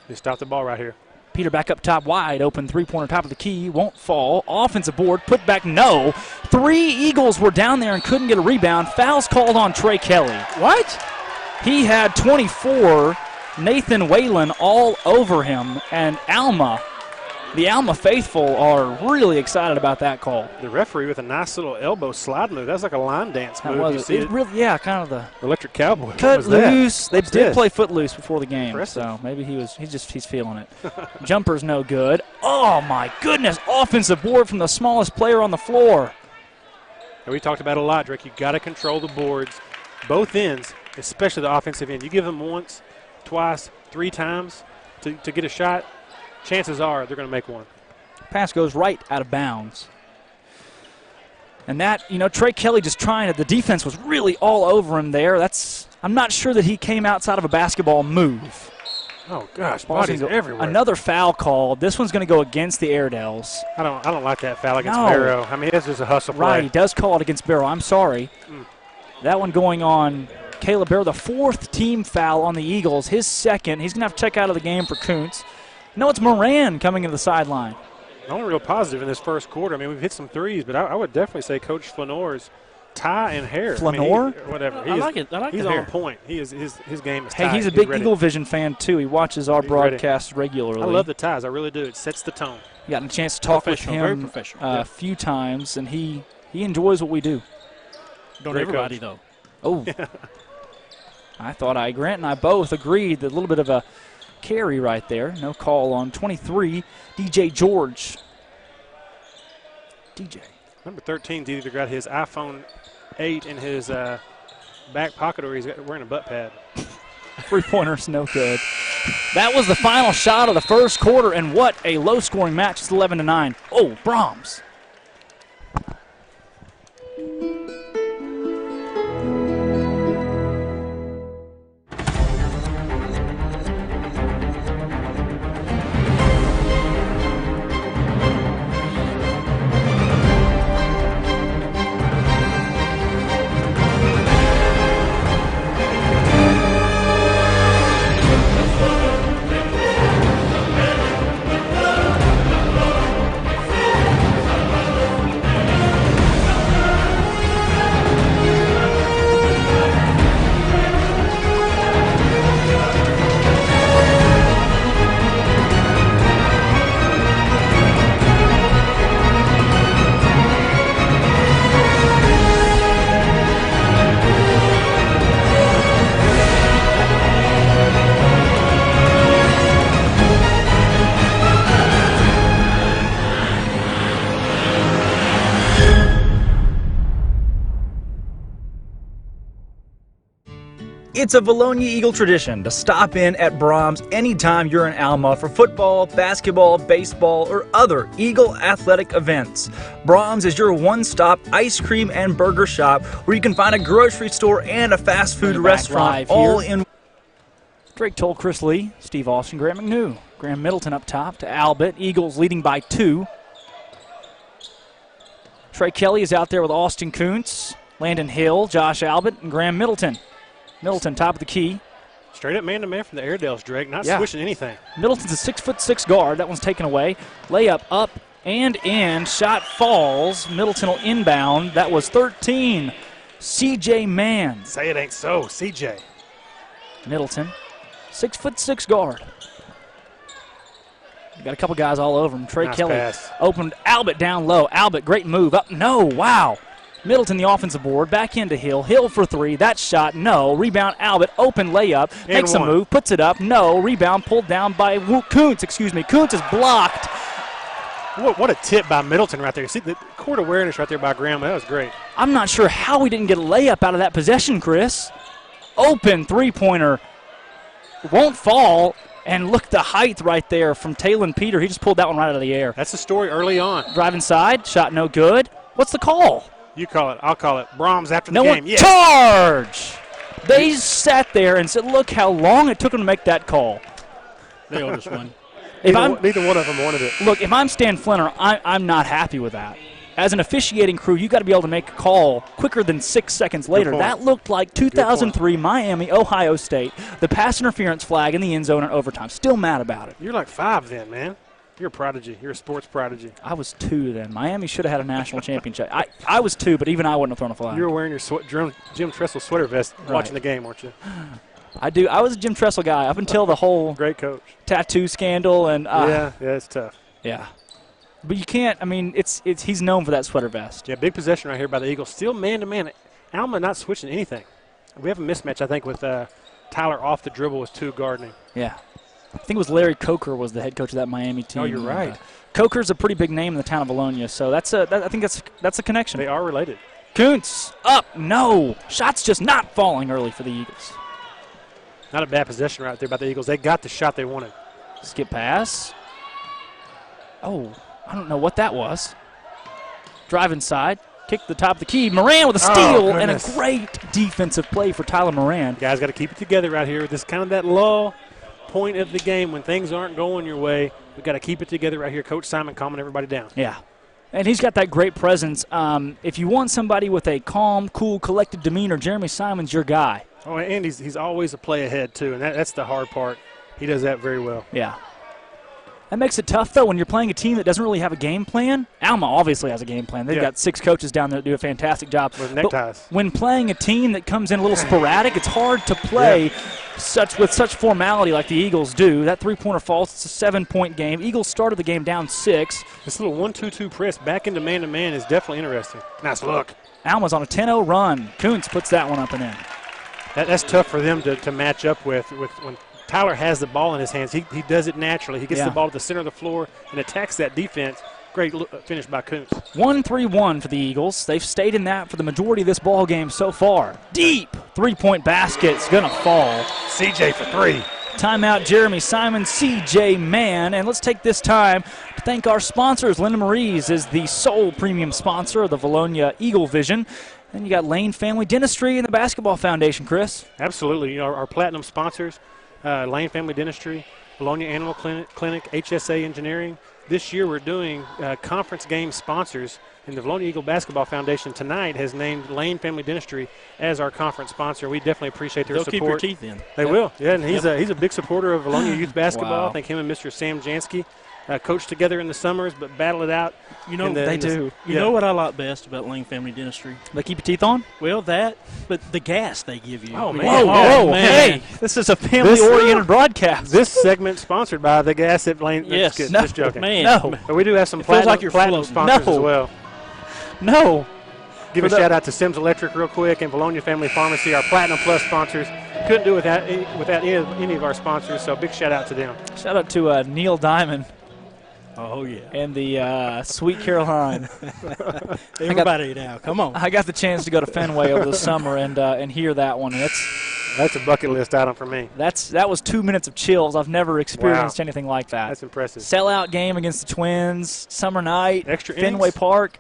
Speaker 5: He stopped the ball right here.
Speaker 1: Peter back up top, wide open, 3-pointer top of the key, won't fall. Offensive board, put back, no. 3 Eagles were down there and couldn't get a rebound. Fouls called on Trey Kelly.
Speaker 5: What?
Speaker 1: He had 24. Nathan Whalen all over him, and the Alma faithful are really excited about that call.
Speaker 5: The referee with a nice little elbow slide move. That was like a line dance move.
Speaker 1: That was it. Really, yeah, kind of the
Speaker 5: Electric Cowboy.
Speaker 1: Cut loose. They did play footloose before the game,
Speaker 5: Impressive.
Speaker 1: so maybe he's feeling it. Jumper's no good. Oh my goodness! Offensive board from the smallest player on the floor.
Speaker 5: And we talked about it a lot, Drake. You got to control the boards, both ends, especially the offensive end. You give them once, twice, 3 times to get a shot. Chances are they're going to make one.
Speaker 1: Pass goes right out of bounds. And that, Trey Kelly just trying to, the defense was really all over him there. I'm not sure that he came outside of a basketball move.
Speaker 5: Oh, gosh, bodies everywhere.
Speaker 1: Another foul called. This one's going to go against the Airedales.
Speaker 5: I don't like that foul against Barrow. I mean, it's just a hustle play.
Speaker 1: Right, he does call it against Barrow. I'm sorry. That one going on Caleb Barrow, the 4th team foul on the Eagles. His second. He's going to have to check out of the game for Kuntz. No, it's Moran coming to the sideline.
Speaker 5: The only real positive in this first quarter, I mean, we've hit some threes, but I would definitely say Coach Flanore's tie and hair.
Speaker 1: Flanor?
Speaker 5: I mean, whatever.
Speaker 8: I like it. I like
Speaker 5: He's
Speaker 8: the
Speaker 5: on
Speaker 8: hair.
Speaker 5: point. He is his game is
Speaker 1: Hey,
Speaker 5: tight.
Speaker 1: he's a big
Speaker 5: ready.
Speaker 1: Eagle Vision fan, too. He watches our
Speaker 5: He's ready.
Speaker 1: broadcasts regularly.
Speaker 5: I love the ties. I really do. It sets the tone.
Speaker 1: Gotten a chance to talk with
Speaker 8: Professional, very
Speaker 1: him
Speaker 8: professional.
Speaker 1: a few times, and he enjoys what we do.
Speaker 8: Don't
Speaker 5: Great
Speaker 8: everybody,
Speaker 5: coach.
Speaker 8: though.
Speaker 1: Oh. I thought Grant and I both agreed that a little bit of a carry right there. No call on 23, DJ George. DJ.
Speaker 5: Number 13's either got his iPhone 8 in his back pocket or he's wearing a butt pad.
Speaker 1: Three-pointer's no good. That was the final shot of the first quarter, and what a low-scoring match. It's 11-9. Oh, Brahms. It's a Vilonia Eagle tradition to stop in at Brahms anytime you're in Alma for football, basketball, baseball, or other Eagle athletic events. Brahms is your one-stop ice cream and burger shop where you can find a grocery store and a fast food restaurant all in. Drake told Chris Lee, Steve Austin, Grant McNew. Graham Middleton up top to Albert. Eagles leading by 2. Trey Kelly is out there with Austin Kuntz, Landon Hill, Josh Albert, and Graham Middleton. Middleton, top of the key.
Speaker 5: Straight up man-to-man from the Airedales, Drake. Not
Speaker 1: Yeah.
Speaker 5: switching anything.
Speaker 1: Middleton's a 6'6" guard. That one's taken away. Layup up and in. Shot falls. Middleton will inbound. That was 13. C.J. Mann.
Speaker 5: Say it ain't so, CJ.
Speaker 1: Middleton, 6'6" guard. Got a couple guys all over him. Trey
Speaker 5: Nice
Speaker 1: Kelly
Speaker 5: pass.
Speaker 1: opened Albert down low. Albert, great move. Up, no, wow. Middleton, the offensive board, back into Hill. Hill for 3. That shot, no. Rebound, Albert, open layup. Makes a move, puts it up, no. Rebound pulled down by Kuntz, Kuntz is blocked.
Speaker 5: What a tip by Middleton right there. See the court awareness right there by Graham. That was great.
Speaker 1: I'm not sure how we didn't get a layup out of that possession, Chris. Open three-pointer. Won't fall. And look the height right there from Talon Peter. He just pulled that one right out of the air.
Speaker 5: That's the story early on.
Speaker 1: Drive inside, shot no good. What's the call?
Speaker 5: You call it. I'll call it. Brahms after the
Speaker 1: No
Speaker 5: game.
Speaker 1: one.
Speaker 5: Yes.
Speaker 1: Charge! They sat there and said, look how long it took them to make that call.
Speaker 8: They owe us one.
Speaker 5: Neither one of them wanted it.
Speaker 1: Look, if I'm Stan Flinner, I'm not happy with that. As an officiating crew, you got to be able to make a call quicker than 6 seconds later. That looked like 2003 Miami, Ohio State. The pass interference flag in the end zone in overtime. Still mad about it.
Speaker 5: You're like 5 then, man. You're a prodigy. You're a sports prodigy.
Speaker 1: I was 2 then. Miami should have had a national championship. I was 2, but even I wouldn't have thrown a flag.
Speaker 5: You were wearing your Jim Tressel sweater vest watching the game, weren't you?
Speaker 1: I do. I was a Jim Tressel guy up until the whole
Speaker 5: great coach
Speaker 1: tattoo scandal and
Speaker 5: yeah, it's tough.
Speaker 1: Yeah, but you can't. I mean, it's he's known for that sweater vest.
Speaker 5: Yeah, big possession right here by the Eagles. Still man to man. Alma not switching anything. We have a mismatch, I think, with Tyler off the dribble with 2 guarding.
Speaker 1: Yeah. I think it was Larry Coker was the head coach of that Miami team.
Speaker 5: Oh, you're right.
Speaker 1: Coker's a pretty big name in the town of Vilonia, so I think that's a connection.
Speaker 5: They are related.
Speaker 1: Kuntz up, no. Shots just not falling early for the Eagles.
Speaker 5: Not a bad possession right there by the Eagles. They got the shot they wanted.
Speaker 1: Skip pass. Oh, I don't know what that was. Drive inside. Kick the top of the key. Moran with a steal and a great defensive play for Tyler Moran.
Speaker 5: Guys got to keep it together right here. This kind of that lull point of the game when things aren't going your way. We've got to keep it together right here. Coach Simon calming everybody down.
Speaker 1: Yeah. And he's got that great presence. If you want somebody with a calm, cool, collected demeanor, Jeremy Simon's your guy.
Speaker 5: Oh, and he's always a play ahead, too, and that's the hard part. He does that very well.
Speaker 1: Yeah. That makes it tough, though, when you're playing a team that doesn't really have a game plan. Alma obviously has a game plan. They've got 6 coaches down there that do a fantastic job.
Speaker 5: With neckties.
Speaker 1: But when playing a team that comes in a little sporadic, it's hard to play with such formality like the Eagles do. That three-pointer falls. It's a 7-point game. Eagles started the game down 6.
Speaker 5: This little 1-2-2 press back into man-to-man is definitely interesting. Nice look.
Speaker 1: Alma's on a 10-0 run. Kuntz puts that one up and in.
Speaker 5: That's tough for them to match up with when Tyler has the ball in his hands. He does it naturally. He gets the ball to the center of the floor and attacks that defense. Great finish by Kuntz.
Speaker 1: 1-3-1 for the Eagles. They've stayed in that for the majority of this ball game so far. Deep three-point basket's going to fall.
Speaker 5: CJ for 3.
Speaker 1: Timeout, Jeremy Simon, CJ Mann. And let's take this time to thank our sponsors. Linda Marie's is the sole premium sponsor of the Vilonia Eagle Vision. And you got Lane Family Dentistry and the Basketball Foundation, Chris.
Speaker 5: Absolutely. You know, our platinum sponsors, Lane Family Dentistry, Vilonia Animal Clinic, HSA Engineering. This year we're doing conference game sponsors, and the Vilonia Eagle Basketball Foundation tonight has named Lane Family Dentistry as our conference sponsor. We definitely appreciate their
Speaker 8: They'll
Speaker 5: support.
Speaker 8: keep your teeth in.
Speaker 5: They will. Yeah, and he's a big supporter of Vilonia youth basketball.
Speaker 1: Wow.
Speaker 5: I think him and Mr. Sam Jansky coached together in the summers, but battle it out.
Speaker 8: You know,
Speaker 1: they do.
Speaker 8: You know what I like best about Lane Family Dentistry?
Speaker 1: They keep your teeth on?
Speaker 8: Well, that, but the gas they give you.
Speaker 5: Oh, man.
Speaker 1: Whoa,
Speaker 8: man.
Speaker 1: hey, this is a family-oriented broadcast.
Speaker 5: This segment sponsored by the gas at Lane.
Speaker 8: Yes.
Speaker 5: Just joking.
Speaker 8: Man.
Speaker 1: No.
Speaker 5: But we do have some
Speaker 8: feels like you're
Speaker 5: platinum
Speaker 8: floating.
Speaker 5: sponsors
Speaker 1: No.
Speaker 5: as well.
Speaker 1: No.
Speaker 5: Give a shout out to Sims Electric real quick and Vilonia Family Pharmacy, our Platinum Plus sponsors. Couldn't do it without any of our sponsors, so big shout out to them.
Speaker 1: Shout out to Neil Diamond
Speaker 8: Oh, yeah.
Speaker 1: and the Sweet Caroline.
Speaker 8: Everybody now, come on.
Speaker 1: I got the chance to go to Fenway over the summer and hear that one. And
Speaker 5: That's a bucket list item for me.
Speaker 1: that was 2 minutes of chills. I've never experienced anything like that.
Speaker 5: That's impressive.
Speaker 1: Sellout game against the Twins, summer night,
Speaker 5: Extra
Speaker 1: Fenway
Speaker 5: innings?
Speaker 1: Park,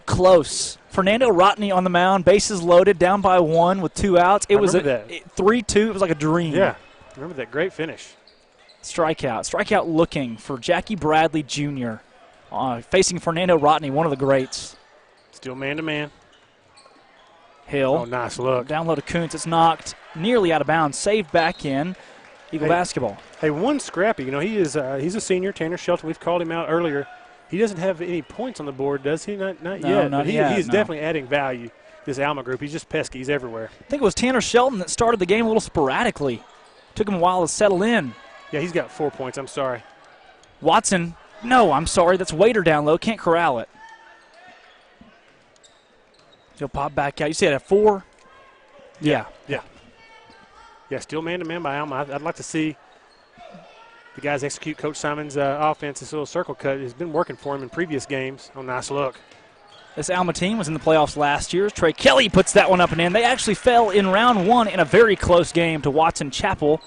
Speaker 1: close. Fernando Rodney on the mound, bases loaded, down by 1 with 2 outs. It was a
Speaker 5: remember that.
Speaker 1: 3-2. It was like a dream.
Speaker 5: Yeah. Remember that great finish.
Speaker 1: Strikeout looking for Jackie Bradley Jr. Facing Fernando Rodney, one of the greats.
Speaker 5: Still man-to-man.
Speaker 1: Hill.
Speaker 5: Oh, nice look.
Speaker 1: Down low to Kuntz. It's knocked nearly out of bounds. Saved back in. Eagle basketball.
Speaker 5: Hey, one Scrappy. You know, he's a senior, Tanner Shelton. We've called him out earlier. He doesn't have any points on the board, does he? Not
Speaker 1: No,
Speaker 5: yet.
Speaker 1: not
Speaker 5: But
Speaker 1: yet,
Speaker 5: He is
Speaker 1: no.
Speaker 5: definitely adding value, this Alma group. He's just pesky. He's everywhere.
Speaker 1: I think it was Tanner Shelton that started the game a little sporadically. Took him a while to settle in.
Speaker 5: Yeah, he's got 4 points. I'm sorry.
Speaker 1: Watson, no, I'm sorry. That's Waiter down low. Can't corral it. He'll pop back out. You said at 4? Yeah.
Speaker 5: Yeah, still man-to-man by Alma. I'd like to see the guys execute Coach Simon's offense. This little circle cut has been working for him in previous games. Oh, nice look.
Speaker 1: This Alma team was in the playoffs last year. Trey Kelly puts that one up and in. They actually fell in round 1 in a very close game to Watson Chapel.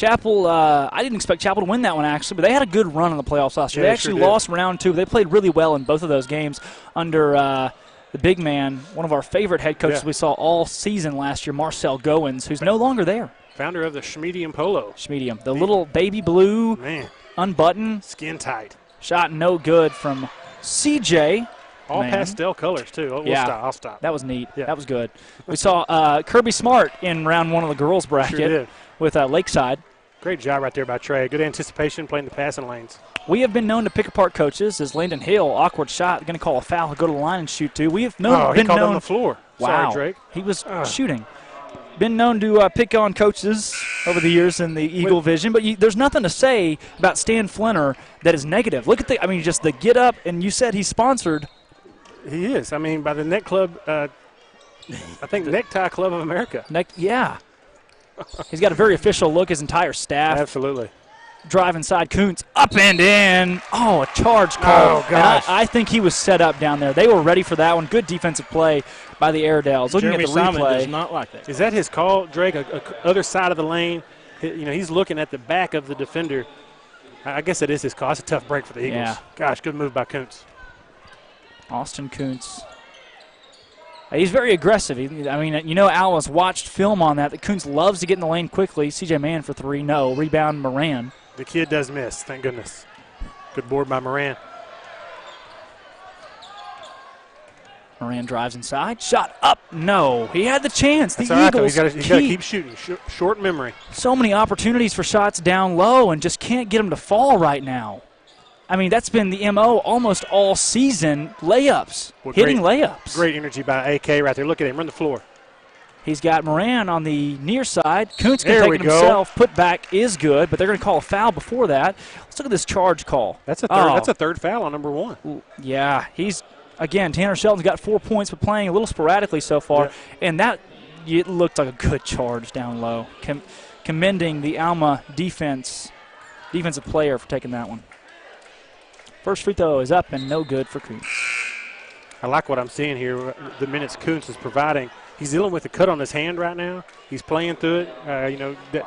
Speaker 1: I didn't expect Chapel to win that one, actually, but they had a good run in the playoffs last year.
Speaker 5: Yeah,
Speaker 1: They
Speaker 5: they
Speaker 1: actually
Speaker 5: sure did.
Speaker 1: lost round 2. They played really well in both of those games under the big man, one of our favorite head coaches we saw all season last year, Marcel Goins, who's no longer there.
Speaker 5: Founder of the Schmedium Polo.
Speaker 1: Schmedium. The little baby blue,
Speaker 5: Man,
Speaker 1: unbuttoned,
Speaker 5: skin tight.
Speaker 1: shot no good from CJ.
Speaker 5: All
Speaker 1: Man.
Speaker 5: pastel colors, too. Oh, I'll stop.
Speaker 1: That was neat.
Speaker 5: Yeah.
Speaker 1: That was good. We saw Kirby Smart in round 1 of the girls bracket
Speaker 5: did.
Speaker 1: with Lakeside.
Speaker 5: Great job right there by Trey. Good anticipation playing the passing lanes.
Speaker 1: We have been known to pick apart coaches as Landon Hill, awkward shot, going to call a foul, go to the line and shoot two. We have
Speaker 5: He
Speaker 1: been
Speaker 5: called on
Speaker 1: known.
Speaker 5: the floor.
Speaker 1: Wow,
Speaker 5: Sorry, Drake.
Speaker 1: he was shooting. Been known to pick on coaches over the years in the Eagle Vision, but there's nothing to say about Stan Flinner that is negative. Look at just the get up, and you said he's sponsored.
Speaker 5: He is. I mean, by the Neck Club, I think Necktie Club of America.
Speaker 1: Yeah. He's got a very official look, his entire staff.
Speaker 5: Absolutely.
Speaker 1: Drive inside, Kuntz, up and in. Oh, a charge call.
Speaker 5: Oh, gosh.
Speaker 1: And I think he was set up down there. They were ready for that one. Good defensive play by the Airedales. Looking
Speaker 8: Jeremy
Speaker 1: at the
Speaker 8: Simon
Speaker 1: replay.
Speaker 8: does not like that.
Speaker 5: Is that his call, Drake? Other side of the lane. He's looking at the back of the defender. I guess that is his call. It's a tough break for the Eagles.
Speaker 1: Yeah.
Speaker 5: Gosh, good move by Kuntz.
Speaker 1: Austin Kuntz. He's very aggressive. Alma's watched film on that Kuntz loves to get in the lane quickly. CJ Mann for 3. No. Rebound, Moran.
Speaker 5: The kid does miss, thank goodness. Good board by Moran.
Speaker 1: Moran drives inside. Shot up. No. He had the chance.
Speaker 5: That's
Speaker 1: The
Speaker 5: all right, though.
Speaker 1: Eagles
Speaker 5: He's got to keep shooting. Short memory.
Speaker 1: so many opportunities for shots down low and just can't get them to fall right now. I mean, that's been the MO almost all season, layups,
Speaker 5: Well,
Speaker 1: hitting layups.
Speaker 5: Great energy by AK right there. Look at him, run the floor.
Speaker 1: He's got Moran on the near side. Kuntz can
Speaker 5: There
Speaker 1: take
Speaker 5: we
Speaker 1: it
Speaker 5: go.
Speaker 1: himself. Put back is good, but they're going to call a foul before that. Let's look at this charge call.
Speaker 5: That's a third foul on number 1.
Speaker 1: Ooh, yeah, again, Tanner Shelton's got 4 points, but playing a little sporadically so far.
Speaker 5: Yeah.
Speaker 1: And that, it looked like a good charge down low. Commending the Alma defensive player for taking that one. First free throw is up and no good for Kuntz.
Speaker 5: I like what I'm seeing here. The minutes Kuntz is providing. He's dealing with a cut on his hand right now. He's playing through it.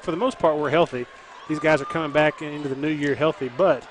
Speaker 5: For the most part, we're healthy. These guys are coming back into the new year healthy, but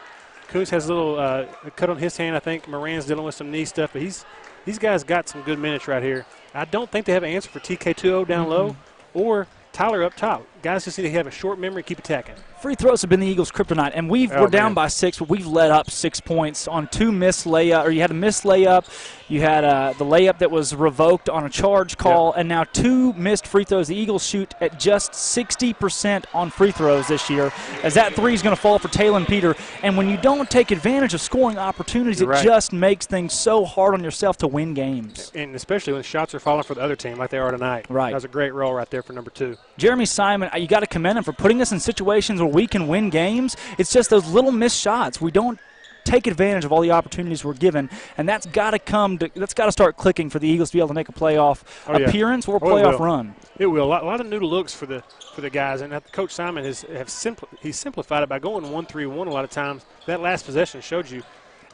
Speaker 5: Kuntz has a little cut on his hand. I think Moran's dealing with some knee stuff, but these guys got some good minutes right here. I don't think they have an answer for TK2O down low or Tyler up top. Guys just need to have a short memory and keep attacking.
Speaker 1: Free throws have been the Eagles' kryptonite, and we're down by 6, but we've let up 6 points on 2 missed layup. Or you had a missed layup, you had the layup that was revoked on a charge call, and now 2 missed free throws. The Eagles shoot at just 60% on free throws this year, as that 3 is going to fall for Talon Peter. And when you don't take advantage of scoring opportunities,
Speaker 5: You're
Speaker 1: it
Speaker 5: right.
Speaker 1: just makes things so hard on yourself to win games.
Speaker 5: And especially when shots are falling for the other team like they are tonight.
Speaker 1: Right.
Speaker 5: That was a great roll right there for number 2.
Speaker 1: Jeremy Simon, you got to commend him for putting us in situations where we can win games. It's just those little missed shots. We don't take advantage of all the opportunities we're given, and that's got to start clicking for the Eagles to be able to make a playoff appearance or playoff run.
Speaker 5: It will. A lot of new looks for the guys, and Coach Simon he's simplified it by going 1-3-1 a lot of times. That last possession showed you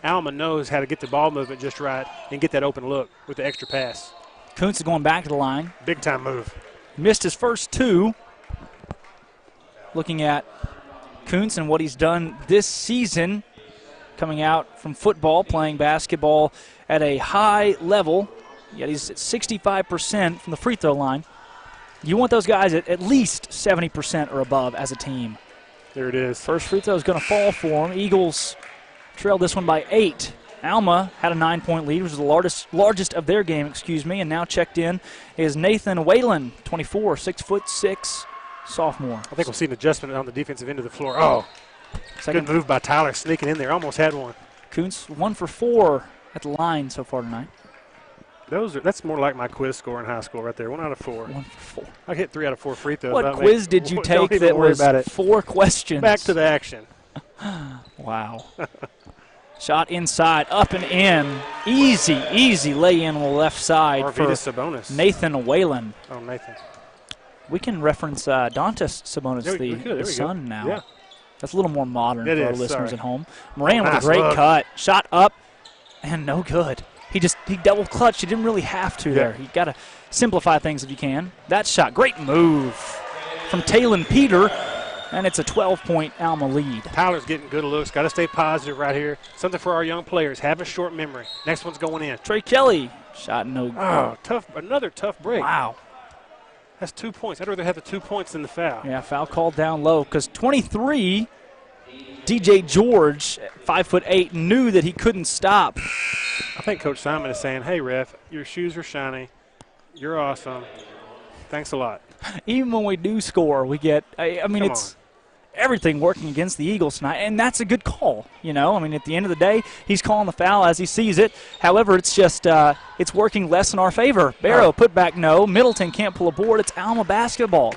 Speaker 5: Alma knows how to get the ball movement just right and get that open look with the extra pass.
Speaker 1: Kuntz is going back to the line.
Speaker 5: Big time move.
Speaker 1: Missed his first 2. Looking at Kuntz and what he's done this season, coming out from football, playing basketball at a high level, yet he's at 65% from the free throw line. You want those guys at least 70% or above as a team.
Speaker 5: There it is.
Speaker 1: First free throw is going to fall for him. Eagles trailed this one by 8. Alma had a 9-point lead, which was the largest of their game, and now checked in is Nathan Whalen, 24, 6'6", sophomore.
Speaker 5: I think we'll see an adjustment on the defensive end of the floor. Oh, good move by Tyler, sneaking in there. Almost had one.
Speaker 1: Kuntz 1 for 4 at the line so far tonight.
Speaker 5: That's more like my quiz score in high school right there. 1 out of 4.
Speaker 1: 1 for 4.
Speaker 5: I hit 3 out of 4 free throws.
Speaker 1: What quiz did you take that was 4 questions?
Speaker 5: Back to the action.
Speaker 1: Wow. Shot inside, up and in. Easy lay-in on the left side
Speaker 5: Arvidas
Speaker 1: for
Speaker 5: Sabonis.
Speaker 1: Nathan Whalen.
Speaker 5: Oh, Nathan.
Speaker 1: We can reference Dantas Sabonis, the son now.
Speaker 5: Yeah.
Speaker 1: That's a little more modern for our listeners at home. Moran with
Speaker 5: nice
Speaker 1: a great
Speaker 5: look.
Speaker 1: cut. Shot up and no good. He double clutched. He didn't really have to there. You got to simplify things if you can. That shot, great move from Talon Peter, and it's a 12-point Alma lead.
Speaker 5: Tyler's getting good looks. Got to stay positive right here. Something for our young players. Have a short memory. Next one's going in.
Speaker 1: Trey Kelly, shot no good.
Speaker 5: Oh, tough. Another tough break.
Speaker 1: Wow.
Speaker 5: That's 2 points. I'd rather have the 2 points than the foul.
Speaker 1: Yeah, foul called down low because 23, DJ George, 5'8", knew that he couldn't stop.
Speaker 5: I think Coach Simon is saying, hey, ref, your shoes are shiny. You're awesome. Thanks a lot.
Speaker 1: Even when we do score, we get, it's everything working against the Eagles tonight, and that's a good call. At the end of the day, he's calling the foul as he sees it. However, it's just it's working less in our favor. Barrow, put back no. Middleton can't pull a board. It's Alma basketball.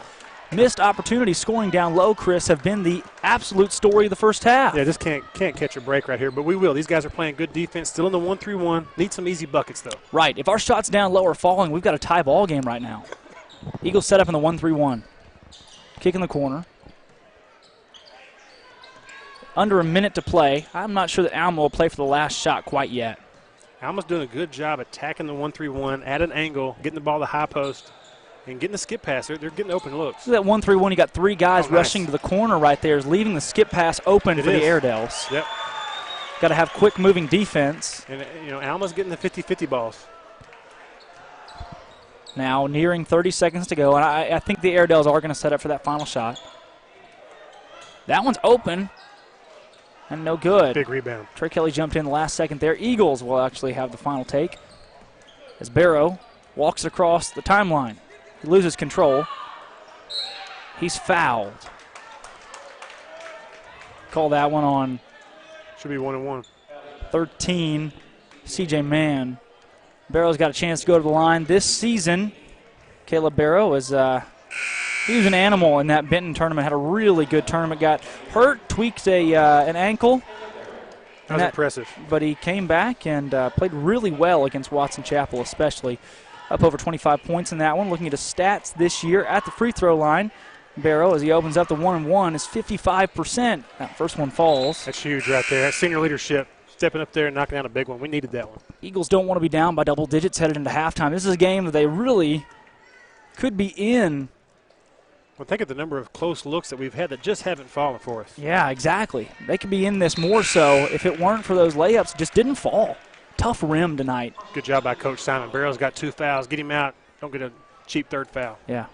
Speaker 1: Missed opportunities scoring down low, Chris, have been the absolute story of the first half.
Speaker 5: Yeah, just can't catch a break right here, but we will. These guys are playing good defense, still in the 1-3-1. Need some easy buckets, though.
Speaker 1: Right. If our shots down low are falling, we've got a tie ball game right now. Eagles set up in the 1-3-1. Kick in the corner. Under a minute to play. I'm not sure that Alma will play for the last shot quite yet.
Speaker 5: Alma's doing a good job attacking the 1-3-1 at an angle, getting the ball to the high post, and getting the skip pass. They're getting open looks.
Speaker 1: So that 1-3-1, you got 3 guys
Speaker 5: nice.
Speaker 1: rushing to the corner right there, is leaving the skip pass open for the Airedales.
Speaker 5: Yep.
Speaker 1: Got to have quick moving defense.
Speaker 5: And, Alma's getting the 50-50 balls.
Speaker 1: Now nearing 30 seconds to go, and I think the Airedales are going to set up for that final shot. That one's open and no good.
Speaker 5: Big rebound.
Speaker 1: Trey Kelly jumped in the last second there. Eagles will actually have the final take as Barrow walks across the timeline. He loses control. He's fouled. Call that one on
Speaker 5: Should be 1-1.
Speaker 1: 13, CJ Mann. Barrow's got a chance to go to the line this season. Caleb Barrow is he was an animal in that Benton tournament, had a really good tournament, got hurt, tweaked an ankle.
Speaker 5: That was impressive.
Speaker 1: But he came back and played really well against Watson Chapel, especially. Up over 25 points in that one. Looking at his stats this year at the free throw line, Barrow, as he opens up the 1-and-1, is 55%. That first one falls.
Speaker 5: That's huge right there. That's senior leadership, stepping up there and knocking out a big one. We needed that one.
Speaker 1: Eagles don't want to be down by double digits headed into halftime. This is a game that they really could be in.
Speaker 5: Well, think of the number of close looks that we've had that just haven't fallen for us.
Speaker 1: Yeah, exactly. They could be in this more so if it weren't for those layups. Just didn't fall. Tough rim tonight.
Speaker 5: Good job by Coach Simon. Barrow's got 2 fouls. Get him out. Don't get a cheap third foul.
Speaker 1: Yeah.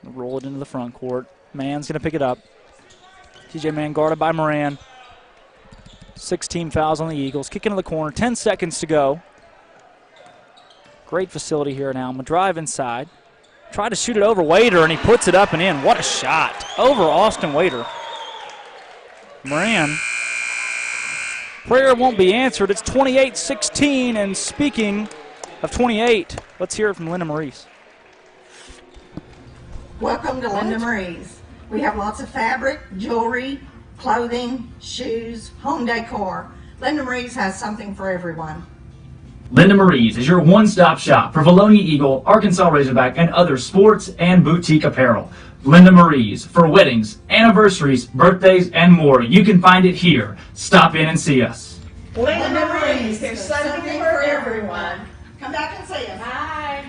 Speaker 1: Roll it into the front court. Mann's going to pick it up. TJ Mann guarded by Moran. 16 fouls on the Eagles. Kick into the corner. 10 seconds to go. Great facility here in Alma. Drive inside. Tried to shoot it over Wader, and he puts it up and in. What a shot. Over Austin Wader. Moran. Prayer won't be answered. It's 28-16, and speaking of 28, let's hear it from Linda Maurice.
Speaker 2: Welcome to Linda Marie's. We have lots of fabric, jewelry, clothing, shoes, home decor. Linda Marie's has something for everyone.
Speaker 3: Linda Marie's is your one-stop shop for Vilonia Eagle, Arkansas Razorback, and other sports and boutique apparel. Linda Marie's for weddings, anniversaries, birthdays, and more. You can find it here. Stop in and see us.
Speaker 2: Linda Marie's, there's something for everyone. Come back and see us. Bye.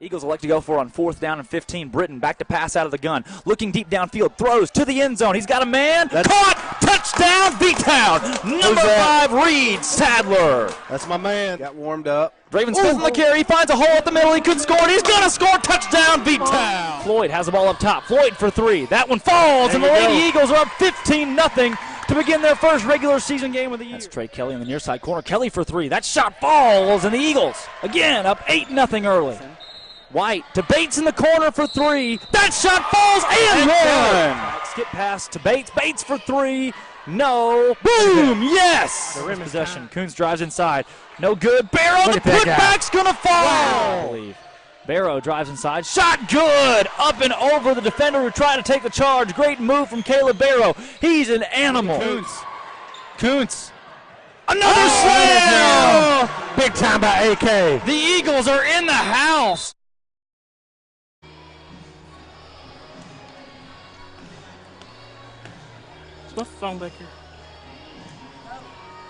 Speaker 1: Eagles elect to go for on 4th down and 15. Britton back to pass out of the gun. Looking deep downfield. Throws to the end zone. He's got a man. Caught. Touchdown. B-Town. Number 5, Reed Sadler.
Speaker 4: That's my man. Got warmed up.
Speaker 1: Draven Smith on the carry. He finds a hole up the middle. He could score. And he's going to score. Touchdown. B-Town. Floyd has the ball up top. Floyd for 3. That one falls. And the Lady Eagles are up 15-0. To begin their first regular season game of the year. That's Trey Kelly on the near side corner. Kelly for 3. That shot falls. And the Eagles, again, up 8-0 early. White to Bates in the corner for 3. That shot falls and one. Skip pass to Bates. Bates for 3. No. Boom. Yes. The rim possession. Coons drives inside. No good. Barrow. The putback's going to fall. Wow. Barrow drives inside. Shot good. Up and over the defender who tried to take the charge. Great move from Caleb Barrow. He's an animal. Kuntz. Another slam.
Speaker 4: Big time by AK.
Speaker 1: The Eagles are in the house.
Speaker 8: What's the phone back here?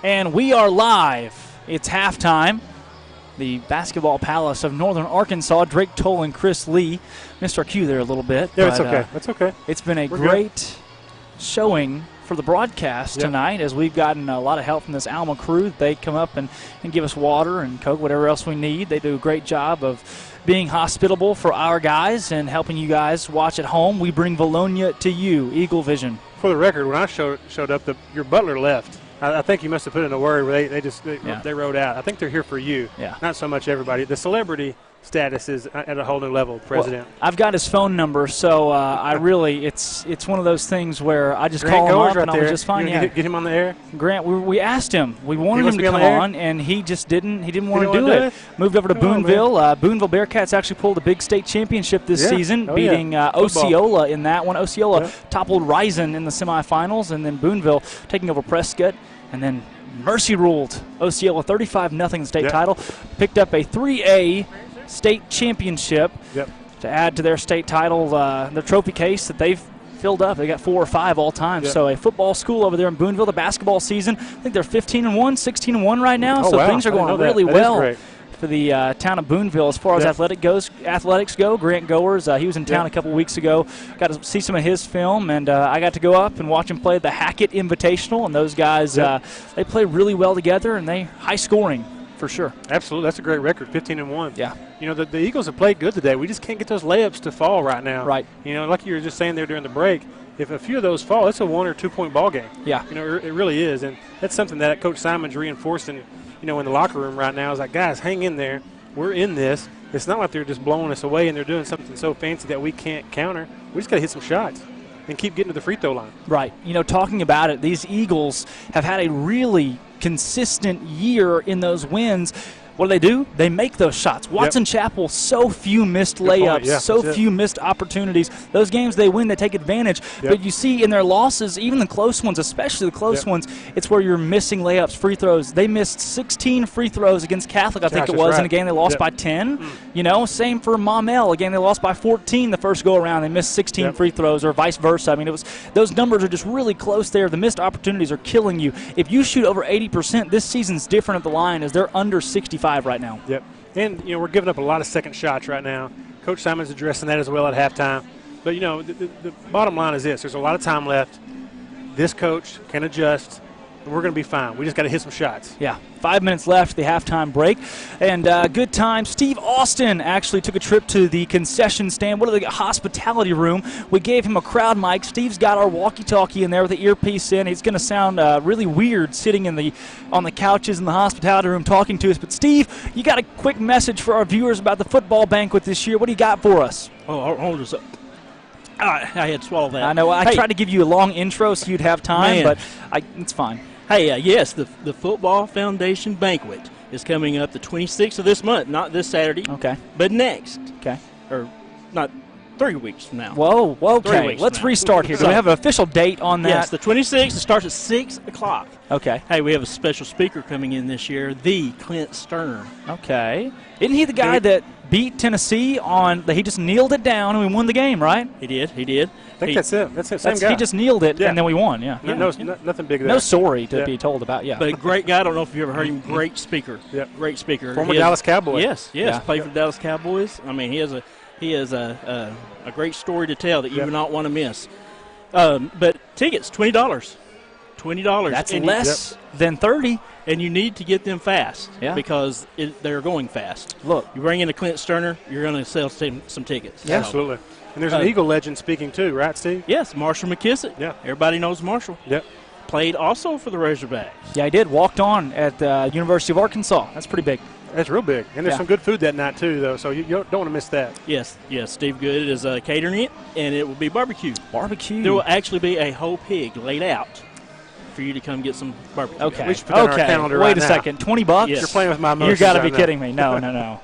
Speaker 1: And we are live. It's halftime. The Basketball Palace of Northern Arkansas. Drake Toll and Chris Lee missed our cue there a little bit.
Speaker 5: Yeah, it's okay. That's okay.
Speaker 1: It's been a great showing for the broadcast tonight, as we've gotten a lot of help from this Alma crew. They come up and give us water and Coke, whatever else we need. They do a great job of being hospitable for our guys and helping you guys watch at home. We bring Vilonia to you, Eagle Vision.
Speaker 5: For the record, when I showed up, your butler left. I think you must have put in a word where they wrote out. I think they're here for you, not so much everybody. The celebrity status is at a whole new level, President.
Speaker 1: Well, I've got his phone number, so I really it's one of those things where I just call him up and I was just fine.
Speaker 5: Yeah, get him on the air.
Speaker 1: Grant, we asked him. We wanted him to come on, and he just didn't. He didn't want to do it. Moved over to Boonville. Boonville Bearcats actually pulled a big state championship this season, beating Osceola in that one. Osceola toppled Rison in the semifinals, and then Boonville taking over Prescott, and then Mercy ruled Osceola 35-0 state title. Picked up a 3A state championship to add to their state title, their trophy case that they've filled up. They got 4 or 5 all time. So a football school over there in Boonville. The basketball season, I think they're 15-1, 16-1 right now. So things are going really well for the town of Boonville as far as athletics go. Grant Goers, he was in town a couple weeks ago. Got to see some of his film, and I got to go up and watch him play at the Hackett Invitational. And those guys, they play really well together, and they high scoring for sure.
Speaker 5: Absolutely, that's a great record, 15-1.
Speaker 1: Yeah.
Speaker 5: You know, the Eagles have played good today. We just can't get those layups to fall right now.
Speaker 1: Right.
Speaker 5: You know, like you were just saying there during the break, if a few of those fall, it's a 1 or 2 point ball game.
Speaker 1: Yeah.
Speaker 5: You know, it really is, and that's something that Coach Simon's reinforcing, you know, in the locker room right now. Is like, guys, hang in there. We're in this. It's not like they're just blowing us away and they're doing something so fancy that we can't counter. We just got to hit some shots and keep getting to the free throw line.
Speaker 1: Right. You know, talking about it, these Eagles have had a really consistent year in those wins. What do? They make those shots. Watson Chapel, so few missed layups, so few missed opportunities. Those games they win, they take advantage. But you see in their losses, even the close ones, especially the close ones, it's where you're missing layups, free throws. They missed 16 free throws against Catholic, I think it was, in a game they lost by 10. You know, same for Maumelle. A game they lost by 14 the first go-around. They missed 16 free throws, or vice versa. I mean, those numbers are just really close there. The missed opportunities are killing you. If you shoot over 80%, this season's different at the line as they're under 65 right now.
Speaker 5: Yep. And, you know, we're giving up a lot of second shots right now. Coach Simon's addressing that as well at halftime. But, you know, the bottom line is this. There's a lot of time left. This coach can adjust, and we're going to be fine. We just got to hit some shots.
Speaker 1: Yeah. 5 minutes left, the halftime break. And good time. Steve Austin actually took a trip to the concession stand, the hospitality room. We gave him a crowd mic. Steve's got our walkie-talkie in there with the earpiece in. He's going to sound really weird sitting on the couches in the hospitality room talking to us. But, Steve, you got a quick message for our viewers about the football banquet this year. What do you got for us?
Speaker 8: Oh, hold us up. I had to swallow that.
Speaker 1: I know. I tried to give you a long intro so you'd have time, but it's fine.
Speaker 8: Hey, yes, the Football Foundation Banquet is coming up the 26th of this month, not this Saturday.
Speaker 1: Okay.
Speaker 8: But next.
Speaker 1: Okay.
Speaker 8: Or not 3 weeks from now.
Speaker 1: Whoa, okay. Let's restart here. Do we have an official date on that?
Speaker 8: Yes, the 26th. It starts at 6 o'clock.
Speaker 1: Okay.
Speaker 8: Hey, we have a special speaker coming in this year, the Clint Sterner.
Speaker 1: Okay. Isn't he the guy that beat Tennessee he just kneeled it down and we won the game, right?
Speaker 8: He did.
Speaker 5: I think that's it. That's the same guy.
Speaker 1: He just kneeled it and then we won,
Speaker 5: Nothing big there.
Speaker 1: No story to be told about,
Speaker 8: But a great guy. I don't know if you ever heard him. Great speaker. Great speaker.
Speaker 5: Former Dallas Cowboy.
Speaker 8: Yes. Played for the Dallas Cowboys. I mean, he has a great story to tell that you would not want to miss. But tickets, $20. $20.
Speaker 1: That's less than $30.
Speaker 8: And you need to get them fast because they're going fast.
Speaker 1: Look.
Speaker 8: You bring in a Clint Sterner, you're going to sell some tickets.
Speaker 5: Yeah, absolutely. And there's an Eagle legend speaking too, right, Steve?
Speaker 8: Yes, Marshall McKissick.
Speaker 5: Yeah.
Speaker 8: Everybody knows Marshall.
Speaker 5: Yep.
Speaker 8: Played also for the Razorbacks.
Speaker 1: Yeah, he did. Walked on at the University of Arkansas. That's pretty big.
Speaker 5: That's real big. And there's some good food that night too, though, so you don't want to miss that.
Speaker 8: Yes. Steve Good is catering it, and it will be barbecue.
Speaker 1: Barbecue.
Speaker 8: There will actually be a whole pig laid out for you to come get some barbecue.
Speaker 1: Okay.
Speaker 5: We should put that on our calendar
Speaker 1: Wait
Speaker 5: right
Speaker 1: a second. $20?
Speaker 5: Yes. You're playing with my emotions.
Speaker 1: You got to be kidding me. No.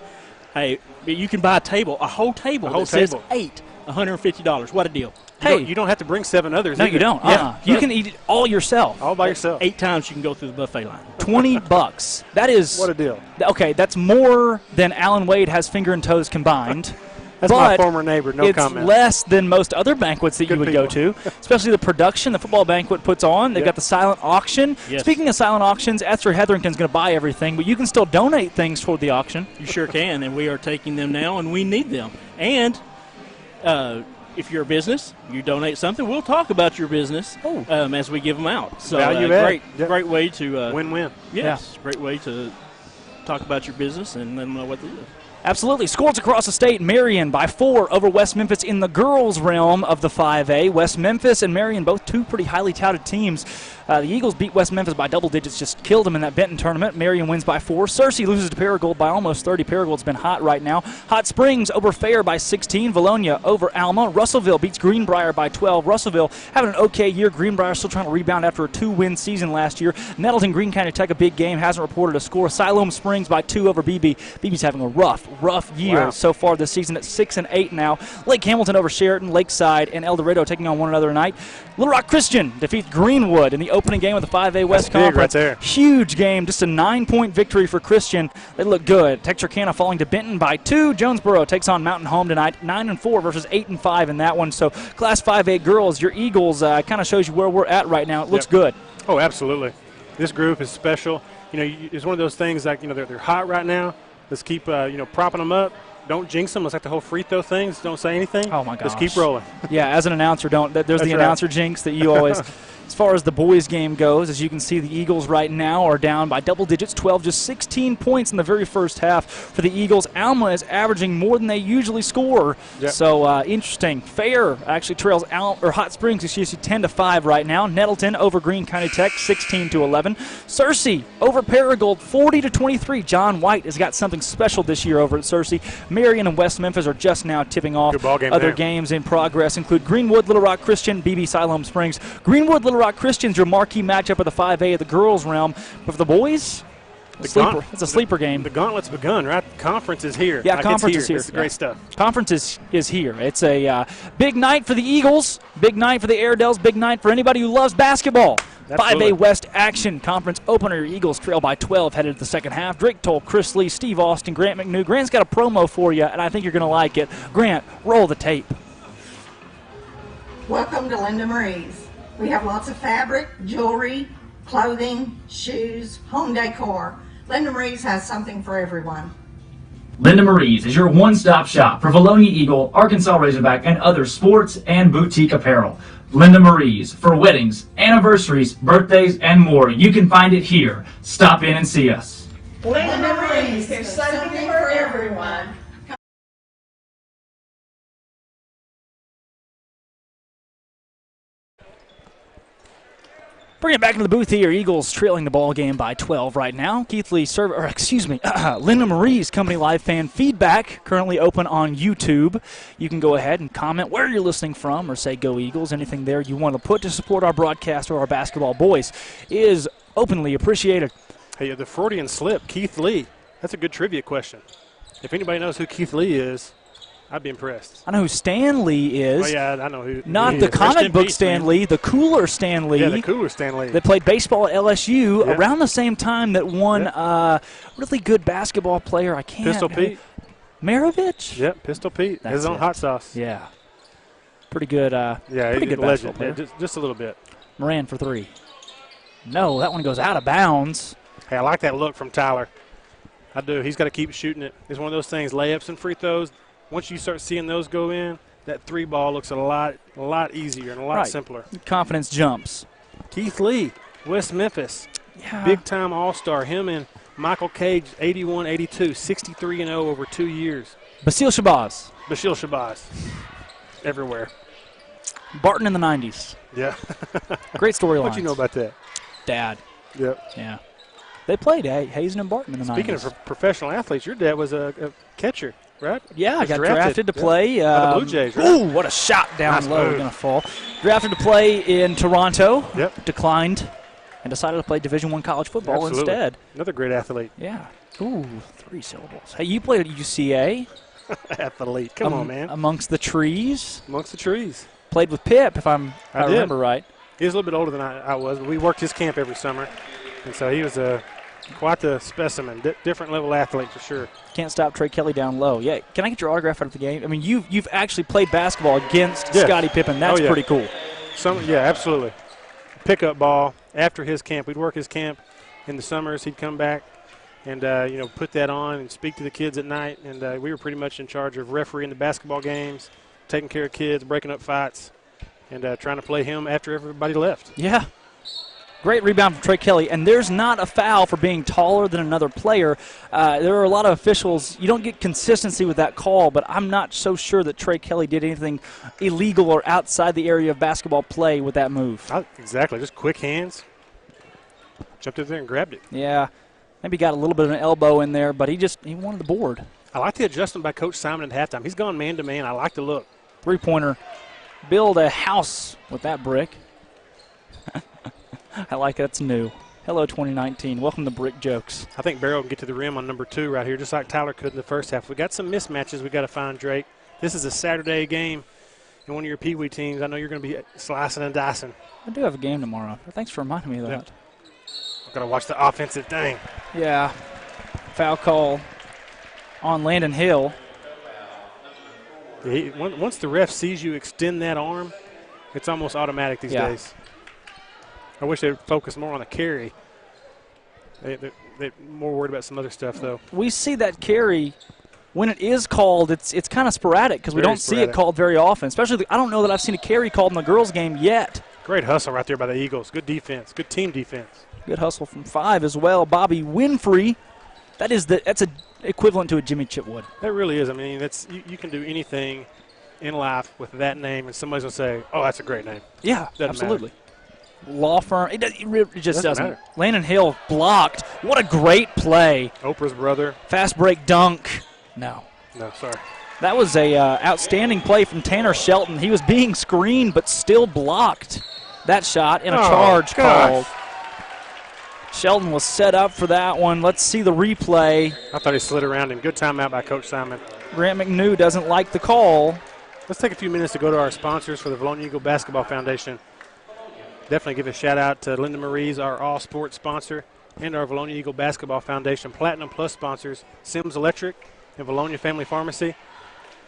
Speaker 8: Hey, you can buy a whole table. Says 8, $150. What a deal.
Speaker 1: Hey,
Speaker 5: you don't have to bring 7 others.
Speaker 1: No, you don't. You can eat it all yourself.
Speaker 5: All by yourself.
Speaker 8: 8 times you can go through the buffet line.
Speaker 1: $20. That is.
Speaker 5: What a deal.
Speaker 1: Okay, that's more than Alan Wade has finger and toes combined.
Speaker 5: That's my former neighbor, no comment.
Speaker 1: It's less than most other banquets that you would go to, especially the production the football banquet puts on. They've got the silent auction.
Speaker 8: Yes.
Speaker 1: Speaking of silent auctions, Esther Hetherington's going to buy everything, but you can still donate things toward the auction.
Speaker 8: You sure can, and we are taking them now, and we need them. And if you're a business, you donate something, we'll talk about your business as we give them out. So great way to
Speaker 5: win-win.
Speaker 8: Yes, great way to talk about your business and let them know what to do.
Speaker 1: Absolutely. Scores across the state. Marion by 4 over West Memphis in the girls' realm of the 5A. West Memphis and Marion, both two pretty highly touted teams. The Eagles beat West Memphis by double digits, just killed them in that Benton tournament. Marion wins by 4. Searcy loses to Paragould by almost 30. Paragold's been hot right now. Hot Springs over Fair by 16. Vilonia over Alma. Russellville beats Greenbrier by 12. Russellville having an okay year. Greenbrier still trying to rebound after a 2-win season last year. Nettleton Green County Tech, a big game, hasn't reported a score. Siloam Springs by 2 over BB. BB's having a rough year so far this season at 6-8 now. Lake Hamilton over Sheraton. Lakeside and El Dorado taking on one another tonight. Little Rock Christian defeats Greenwood in the opening game of the 5A West Conference.
Speaker 5: Right there.
Speaker 1: Huge game, just a 9-point victory for Christian. They look good. Texarkana falling to Benton by 2. Jonesboro takes on Mountain Home tonight, 9-4 versus 8-5 in that one. So Class 5A girls, your Eagles kind of shows you where we're at right now. It looks good.
Speaker 5: Oh, absolutely. This group is special. You know, it's one of those things like, you know, they're hot right now. Let's keep, propping them up. Don't jinx them. It's like the whole free throw things. Don't say anything.
Speaker 1: Oh, my gosh.
Speaker 5: Just keep rolling.
Speaker 1: Yeah, as an announcer, don't. There's the announcer jinx that you always. As far as the boys' game goes, as you can see, the Eagles right now are down by double digits, 12, just 16 points in the very first half for the Eagles. Alma is averaging more than they usually score.
Speaker 5: Yep.
Speaker 1: So interesting. Fair actually trails Hot Springs, 10-5 right now. Nettleton over Greene County Tech, 16-11. Searcy over Paragould, 40-23. John White has got something special this year over at Searcy. Marion and West Memphis are just now tipping off.
Speaker 5: Good ball game
Speaker 1: Other
Speaker 5: there.
Speaker 1: games in progress include Greenwood, Little Rock Christian, BB Siloam Springs. Greenwood, Little Rock Christian's your marquee matchup of the 5A of the girls' realm. But for the boys, it's a sleeper game.
Speaker 5: The gauntlet's begun, right? Conference is here.
Speaker 1: Yeah, conference is here.
Speaker 5: It's great stuff.
Speaker 1: Conference is here. It's a big night for the Eagles, big night for the Airedales, big night for anybody who loves basketball.
Speaker 5: Absolutely.
Speaker 1: 5A West action conference opener. Eagles trail by 12 headed to the second half. Drake Toll, Chris Lee, Steve Austin, Grant McNew. Grant's got a promo for you, and I think you're going to like it. Grant, roll the tape.
Speaker 2: Welcome to Linda Marie's. We have lots of fabric, jewelry, clothing, shoes, home decor. Linda Marie's has something for everyone.
Speaker 3: Linda Marie's is your one-stop shop for Vilonia Eagle, Arkansas Razorback, and other sports and boutique apparel. Linda Marie's for weddings, anniversaries, birthdays, and more. You can find it here. Stop in and see us.
Speaker 2: Linda Marie's, there's something for everyone.
Speaker 1: Bring it back into the booth here. Eagles trailing the ball game by 12 right now. Keith Lee, Linda Marie's Company Live fan feedback currently open on YouTube. You can go ahead and comment where you're listening from or say Go Eagles. Anything there you want to put to support our broadcast or our basketball boys is openly appreciated.
Speaker 5: Hey, the Freudian slip, Keith Lee. That's a good trivia question. If anybody knows who Keith Lee is, I'd be impressed.
Speaker 1: I know who Stan Lee is.
Speaker 5: Oh, yeah, I know who.
Speaker 1: Not the comic book Stan Lee, the cooler Stan Lee.
Speaker 5: Yeah, the cooler Stan Lee.
Speaker 1: That played baseball at LSU around the same time that one really good basketball player. I can't.
Speaker 5: Pistol Pete.
Speaker 1: Maravich?
Speaker 5: Yep, Pistol Pete.
Speaker 1: That's
Speaker 5: his own
Speaker 1: it.
Speaker 5: hot sauce.
Speaker 1: Yeah. Pretty good. Pretty good basketball player.
Speaker 5: Yeah, just a little bit.
Speaker 1: Moran for 3. No, that one goes out of bounds.
Speaker 5: Hey, I like that look from Tyler. I do. He's got to keep shooting it. It's one of those things, layups and free throws. Once you start seeing those go in, that 3 ball looks a lot easier and a lot simpler.
Speaker 1: Confidence jumps.
Speaker 5: Keith Lee, West Memphis.
Speaker 1: Yeah.
Speaker 5: Big-time all-star. Him and Michael Cage, 81-82, 63-0 over 2 years.
Speaker 1: Basil Shabazz.
Speaker 5: Bashil Shabazz. Everywhere.
Speaker 1: Barton in the 90s.
Speaker 5: Yeah.
Speaker 1: Great storyline.
Speaker 5: What you know about that?
Speaker 1: Dad.
Speaker 5: Yep.
Speaker 1: Yeah. They played Hazen and Barton in the 90s.
Speaker 5: Speaking of professional athletes, your dad was a catcher. Right?
Speaker 1: Yeah, I got drafted to play.
Speaker 5: By the Blue Jays, right?
Speaker 1: Ooh, what a shot down low. Going to fall. Drafted to play in Toronto.
Speaker 5: Yep.
Speaker 1: Declined and decided to play Division I college football instead.
Speaker 5: Another great athlete.
Speaker 1: Yeah. Ooh, 3 syllables. Hey, you played at UCA.
Speaker 5: Athlete. Come on, man.
Speaker 1: Amongst the trees.
Speaker 5: Amongst the trees.
Speaker 1: Played with Pip, if I remember right.
Speaker 5: He was a little bit older than I was, but we worked his camp every summer. And so he was quite the specimen, different level athlete for sure.
Speaker 1: Can't stop Trey Kelly down low. Yeah, can I get your autograph out of the game? I mean, you've actually played basketball against Scottie Pippen. That's pretty cool.
Speaker 5: Yeah, absolutely. Pickup ball after his camp. We'd work his camp in the summers. He'd come back and put that on and speak to the kids at night. And we were pretty much in charge of refereeing the basketball games, taking care of kids, breaking up fights, and trying to play him after everybody left.
Speaker 1: Yeah. Great rebound from Trey Kelly, and there's not a foul for being taller than another player. There are a lot of officials. You don't get consistency with that call, but I'm not so sure that Trey Kelly did anything illegal or outside the area of basketball play with that move.
Speaker 5: Exactly, just quick hands. Jumped in there and grabbed it.
Speaker 1: Yeah, maybe got a little bit of an elbow in there, but he wanted the board.
Speaker 5: I like the adjustment by Coach Simon at halftime. He's gone man-to-man. I like the look.
Speaker 1: Three-pointer. Build a house with that brick. I like it. That's new. Hello, 2019. Welcome to Brick Jokes.
Speaker 5: I think Barrow can get to the rim on number 2 right here, just like Tyler could in the first half. We got some mismatches we got to find, Drake. This is a Saturday game in one of your Pee Wee teams. I know you're going to be slicing and dicing.
Speaker 1: I do have a game tomorrow. Thanks for reminding me of that.
Speaker 5: Yep. I've got to watch the offensive thing.
Speaker 1: Yeah. Foul call on Landon Hill.
Speaker 5: Once the ref sees you extend that arm, it's almost automatic these days. I wish they'd focus more on the carry. They're more worried about some other stuff, though.
Speaker 1: We see that carry, when it is called, it's kind of sporadic because we don't see it called very often. Especially, I don't know that I've seen a carry called in the girls' game yet.
Speaker 5: Great hustle right there by the Eagles. Good defense. Good team defense.
Speaker 1: Good hustle from 5 as well. Bobby Winfrey. That's a equivalent to a Jimmy Chitwood.
Speaker 5: That really is. I mean, you can do anything in life with that name, and somebody's going to say, oh, that's a great name.
Speaker 1: Yeah,
Speaker 5: Doesn't
Speaker 1: absolutely.
Speaker 5: Matter.
Speaker 1: Law firm. It just doesn't.
Speaker 5: Matter.
Speaker 1: Landon Hill blocked. What a great play.
Speaker 5: Oprah's brother.
Speaker 1: Fast break dunk. No,
Speaker 5: sorry.
Speaker 1: That was a outstanding play from Tanner Shelton. He was being screened but still blocked that shot in a charge called. Shelton was set up for that one. Let's see the replay.
Speaker 5: I thought he slid around him. Good timeout by Coach Simon.
Speaker 1: Grant McNew doesn't like the call.
Speaker 5: Let's take a few minutes to go to our sponsors for the Vilonia Eagle Basketball Foundation. Definitely give a shout-out to Linda Marie's, our all-sports sponsor, and our Vilonia Eagle Basketball Foundation Platinum Plus sponsors, Sims Electric and Vilonia Family Pharmacy.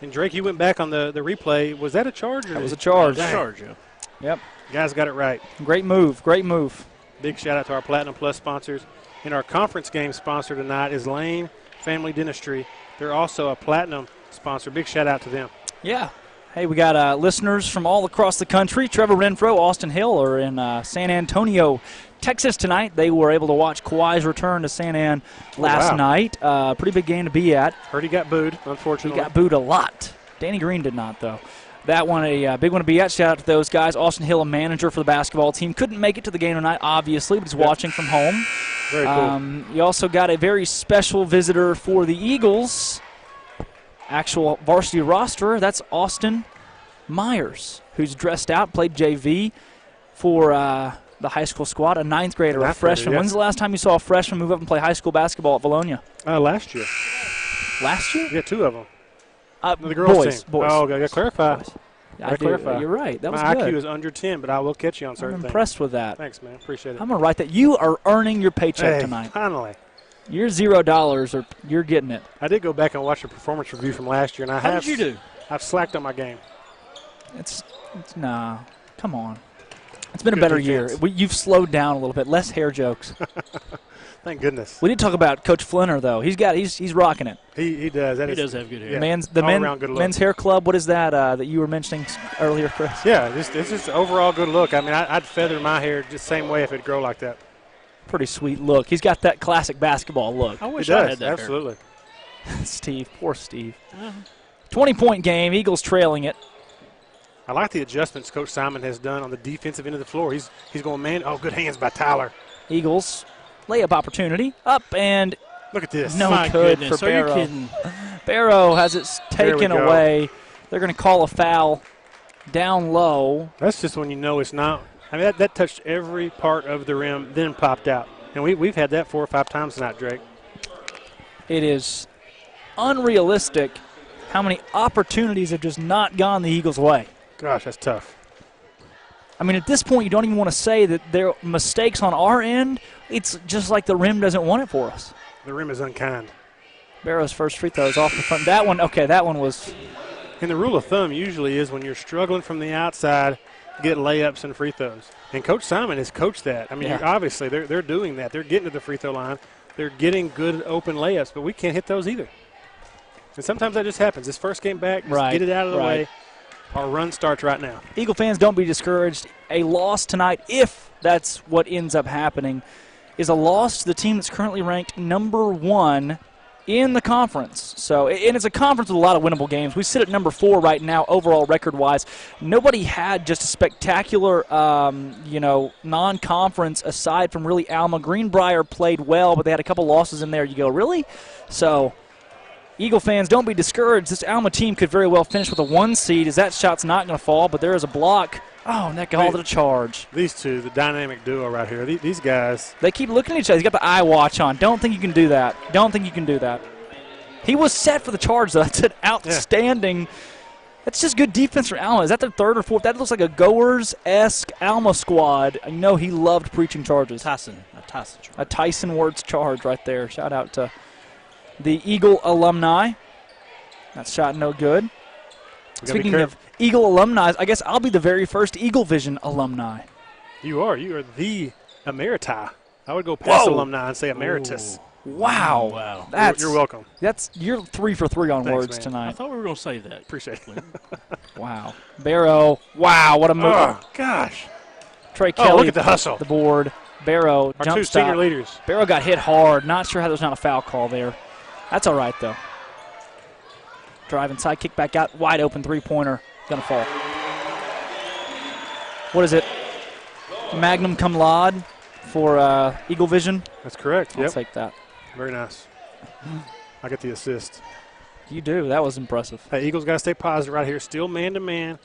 Speaker 5: And, Drake, you went back on the replay. Was that a charge?
Speaker 1: That was a charge.
Speaker 8: Yeah.
Speaker 1: Yep.
Speaker 5: Guys got it right.
Speaker 1: Great move. Great move.
Speaker 5: Big shout-out to our Platinum Plus sponsors. And our conference game sponsor tonight is Lane Family Dentistry. They're also a Platinum sponsor. Big shout-out to them.
Speaker 1: Yeah. Hey, we got listeners from all across the country. Trevor Renfro, Austin Hill are in San Antonio, Texas tonight. They were able to watch Kawhi's return to San An last night. Pretty big game to be at.
Speaker 5: Heard he got booed, unfortunately.
Speaker 1: He got booed a lot. Danny Green did not, though. That one, a big one to be at. Shout out to those guys. Austin Hill, a manager for the basketball team. Couldn't make it to the game tonight, obviously, but he's watching from home.
Speaker 5: Very cool.
Speaker 1: You also got a very special visitor for the Eagles. Actual varsity roster, that's Austin Myers, who's dressed out, played JV for the high school squad, a 9th grader, a freshman. When's the last time you saw a freshman move up and play high school basketball at Vilonia?
Speaker 5: Last year.
Speaker 1: Last year?
Speaker 5: Yeah, 2 of them. The
Speaker 1: girls'
Speaker 5: team.
Speaker 1: Boys.
Speaker 5: Oh, I got to clarify.
Speaker 1: Clarify. You're right. That was
Speaker 5: My
Speaker 1: good.
Speaker 5: IQ is under 10, but I will catch you on certain things.
Speaker 1: I'm impressed with that.
Speaker 5: Thanks, man. Appreciate it.
Speaker 1: I'm going to write that. You are earning your paycheck tonight.
Speaker 5: Finally.
Speaker 1: You're $0 or you're getting it.
Speaker 5: I did go back and watch a performance review from last year, and
Speaker 8: How did you do?
Speaker 5: I've slacked on my game.
Speaker 1: It's nah. Come on. It's been a better year. You've slowed down a little bit. Less hair jokes.
Speaker 5: Thank goodness.
Speaker 1: We did talk about Coach Flinner, though. He's rocking it.
Speaker 5: He does.
Speaker 8: He does have good hair.
Speaker 5: Yeah.
Speaker 1: Men's hair club. What is that that you were mentioning earlier, Chris?
Speaker 5: Yeah, it's just an overall good look. I mean, I'd feather my hair just the same way if it'd grow like that.
Speaker 1: Pretty sweet look. He's got that classic basketball look.
Speaker 8: I wish
Speaker 5: he
Speaker 8: I
Speaker 5: does,
Speaker 8: had that
Speaker 5: absolutely.
Speaker 1: Steve, poor Steve. 20-point game. Eagles trailing it.
Speaker 5: I like the adjustments Coach Simon has done on the defensive end of the floor. He's going, man. Oh, good hands by Tyler.
Speaker 1: Eagles layup opportunity. Up and
Speaker 5: look at this.
Speaker 1: No
Speaker 8: My
Speaker 1: good
Speaker 8: goodness.
Speaker 1: for
Speaker 8: Are you
Speaker 1: Barrow.
Speaker 8: kidding?
Speaker 1: Barrow has it taken
Speaker 5: go.
Speaker 1: away. They're going to call a foul down low.
Speaker 5: That's just when you know it's not. I mean, that touched every part of the rim, then popped out. And we've had that 4 or 5 times tonight, Drake.
Speaker 1: It is unrealistic how many opportunities have just not gone the Eagles' way.
Speaker 5: Gosh, that's tough.
Speaker 1: I mean, at this point, you don't even want to say that there are mistakes on our end. It's just like the rim doesn't want it for us.
Speaker 5: The rim is unkind.
Speaker 1: Barrow's first free throw is off the front. That one was.
Speaker 5: And the rule of thumb usually is when you're struggling from the outside, get layups and free throws. And Coach Simon has coached that. I mean, obviously they're doing that. They're getting to the free throw line. They're getting good open layups, but we can't hit those either. And sometimes that just happens. This first game back, just get it out of the way. Our run starts right now.
Speaker 1: Eagle fans, don't be discouraged. A loss tonight, if that's what ends up happening, is a loss to the team that's currently ranked number 1 in the conference. So, and it's a conference with a lot of winnable games. We sit at number 4 right now, overall record-wise. Nobody had just a spectacular, non-conference aside from really Alma. Greenbrier played well, but they had a couple losses in there. You go, really? So, Eagle fans, don't be discouraged. This Alma team could very well finish with a 1 seed, as that shot's not going to fall, but there is a block. Oh, and that called it a charge.
Speaker 5: These two, the dynamic duo right here, these guys.
Speaker 1: They keep looking at each other. He's got the eye watch on. Don't think you can do that. Don't think you can do that. He was set for the charge, though. That's an outstanding. Yeah. That's just good defense for Alma. Is that their 3rd or 4th? That looks like a Goers-esque Alma squad. I know he loved preaching charges. A Tyson Words charge right there. Shout out to the Eagle alumni. That shot no good. Speaking of Eagle alumni, I guess I'll be the very first Eagle Vision alumni.
Speaker 5: You are. You are the emeriti. I would go past alumni and say emeritus.
Speaker 1: Ooh. Wow.
Speaker 5: You're welcome.
Speaker 1: You're 3 for 3 on words
Speaker 5: man.
Speaker 1: tonight.
Speaker 8: I thought we were going to say that.
Speaker 5: Appreciate it.
Speaker 1: Wow. Barrow. Wow, what a move.
Speaker 5: Oh, gosh.
Speaker 1: Trey Kelly.
Speaker 5: Look at the hustle.
Speaker 1: The board. Barrow,
Speaker 5: Our
Speaker 1: jump
Speaker 5: two
Speaker 1: stop.
Speaker 5: senior leaders.
Speaker 1: Barrow got hit hard. Not sure how there's not a foul call there. That's all right, though. Drive inside, kick back out. Wide open three-pointer. Going to fall. What is it? Magnum cum laude for Eagle Vision?
Speaker 5: That's correct.
Speaker 1: I'll take that.
Speaker 5: Very nice. I get the assist.
Speaker 1: You do. That was impressive.
Speaker 5: Hey, Eagles got to stay positive right here. Still man-to-man.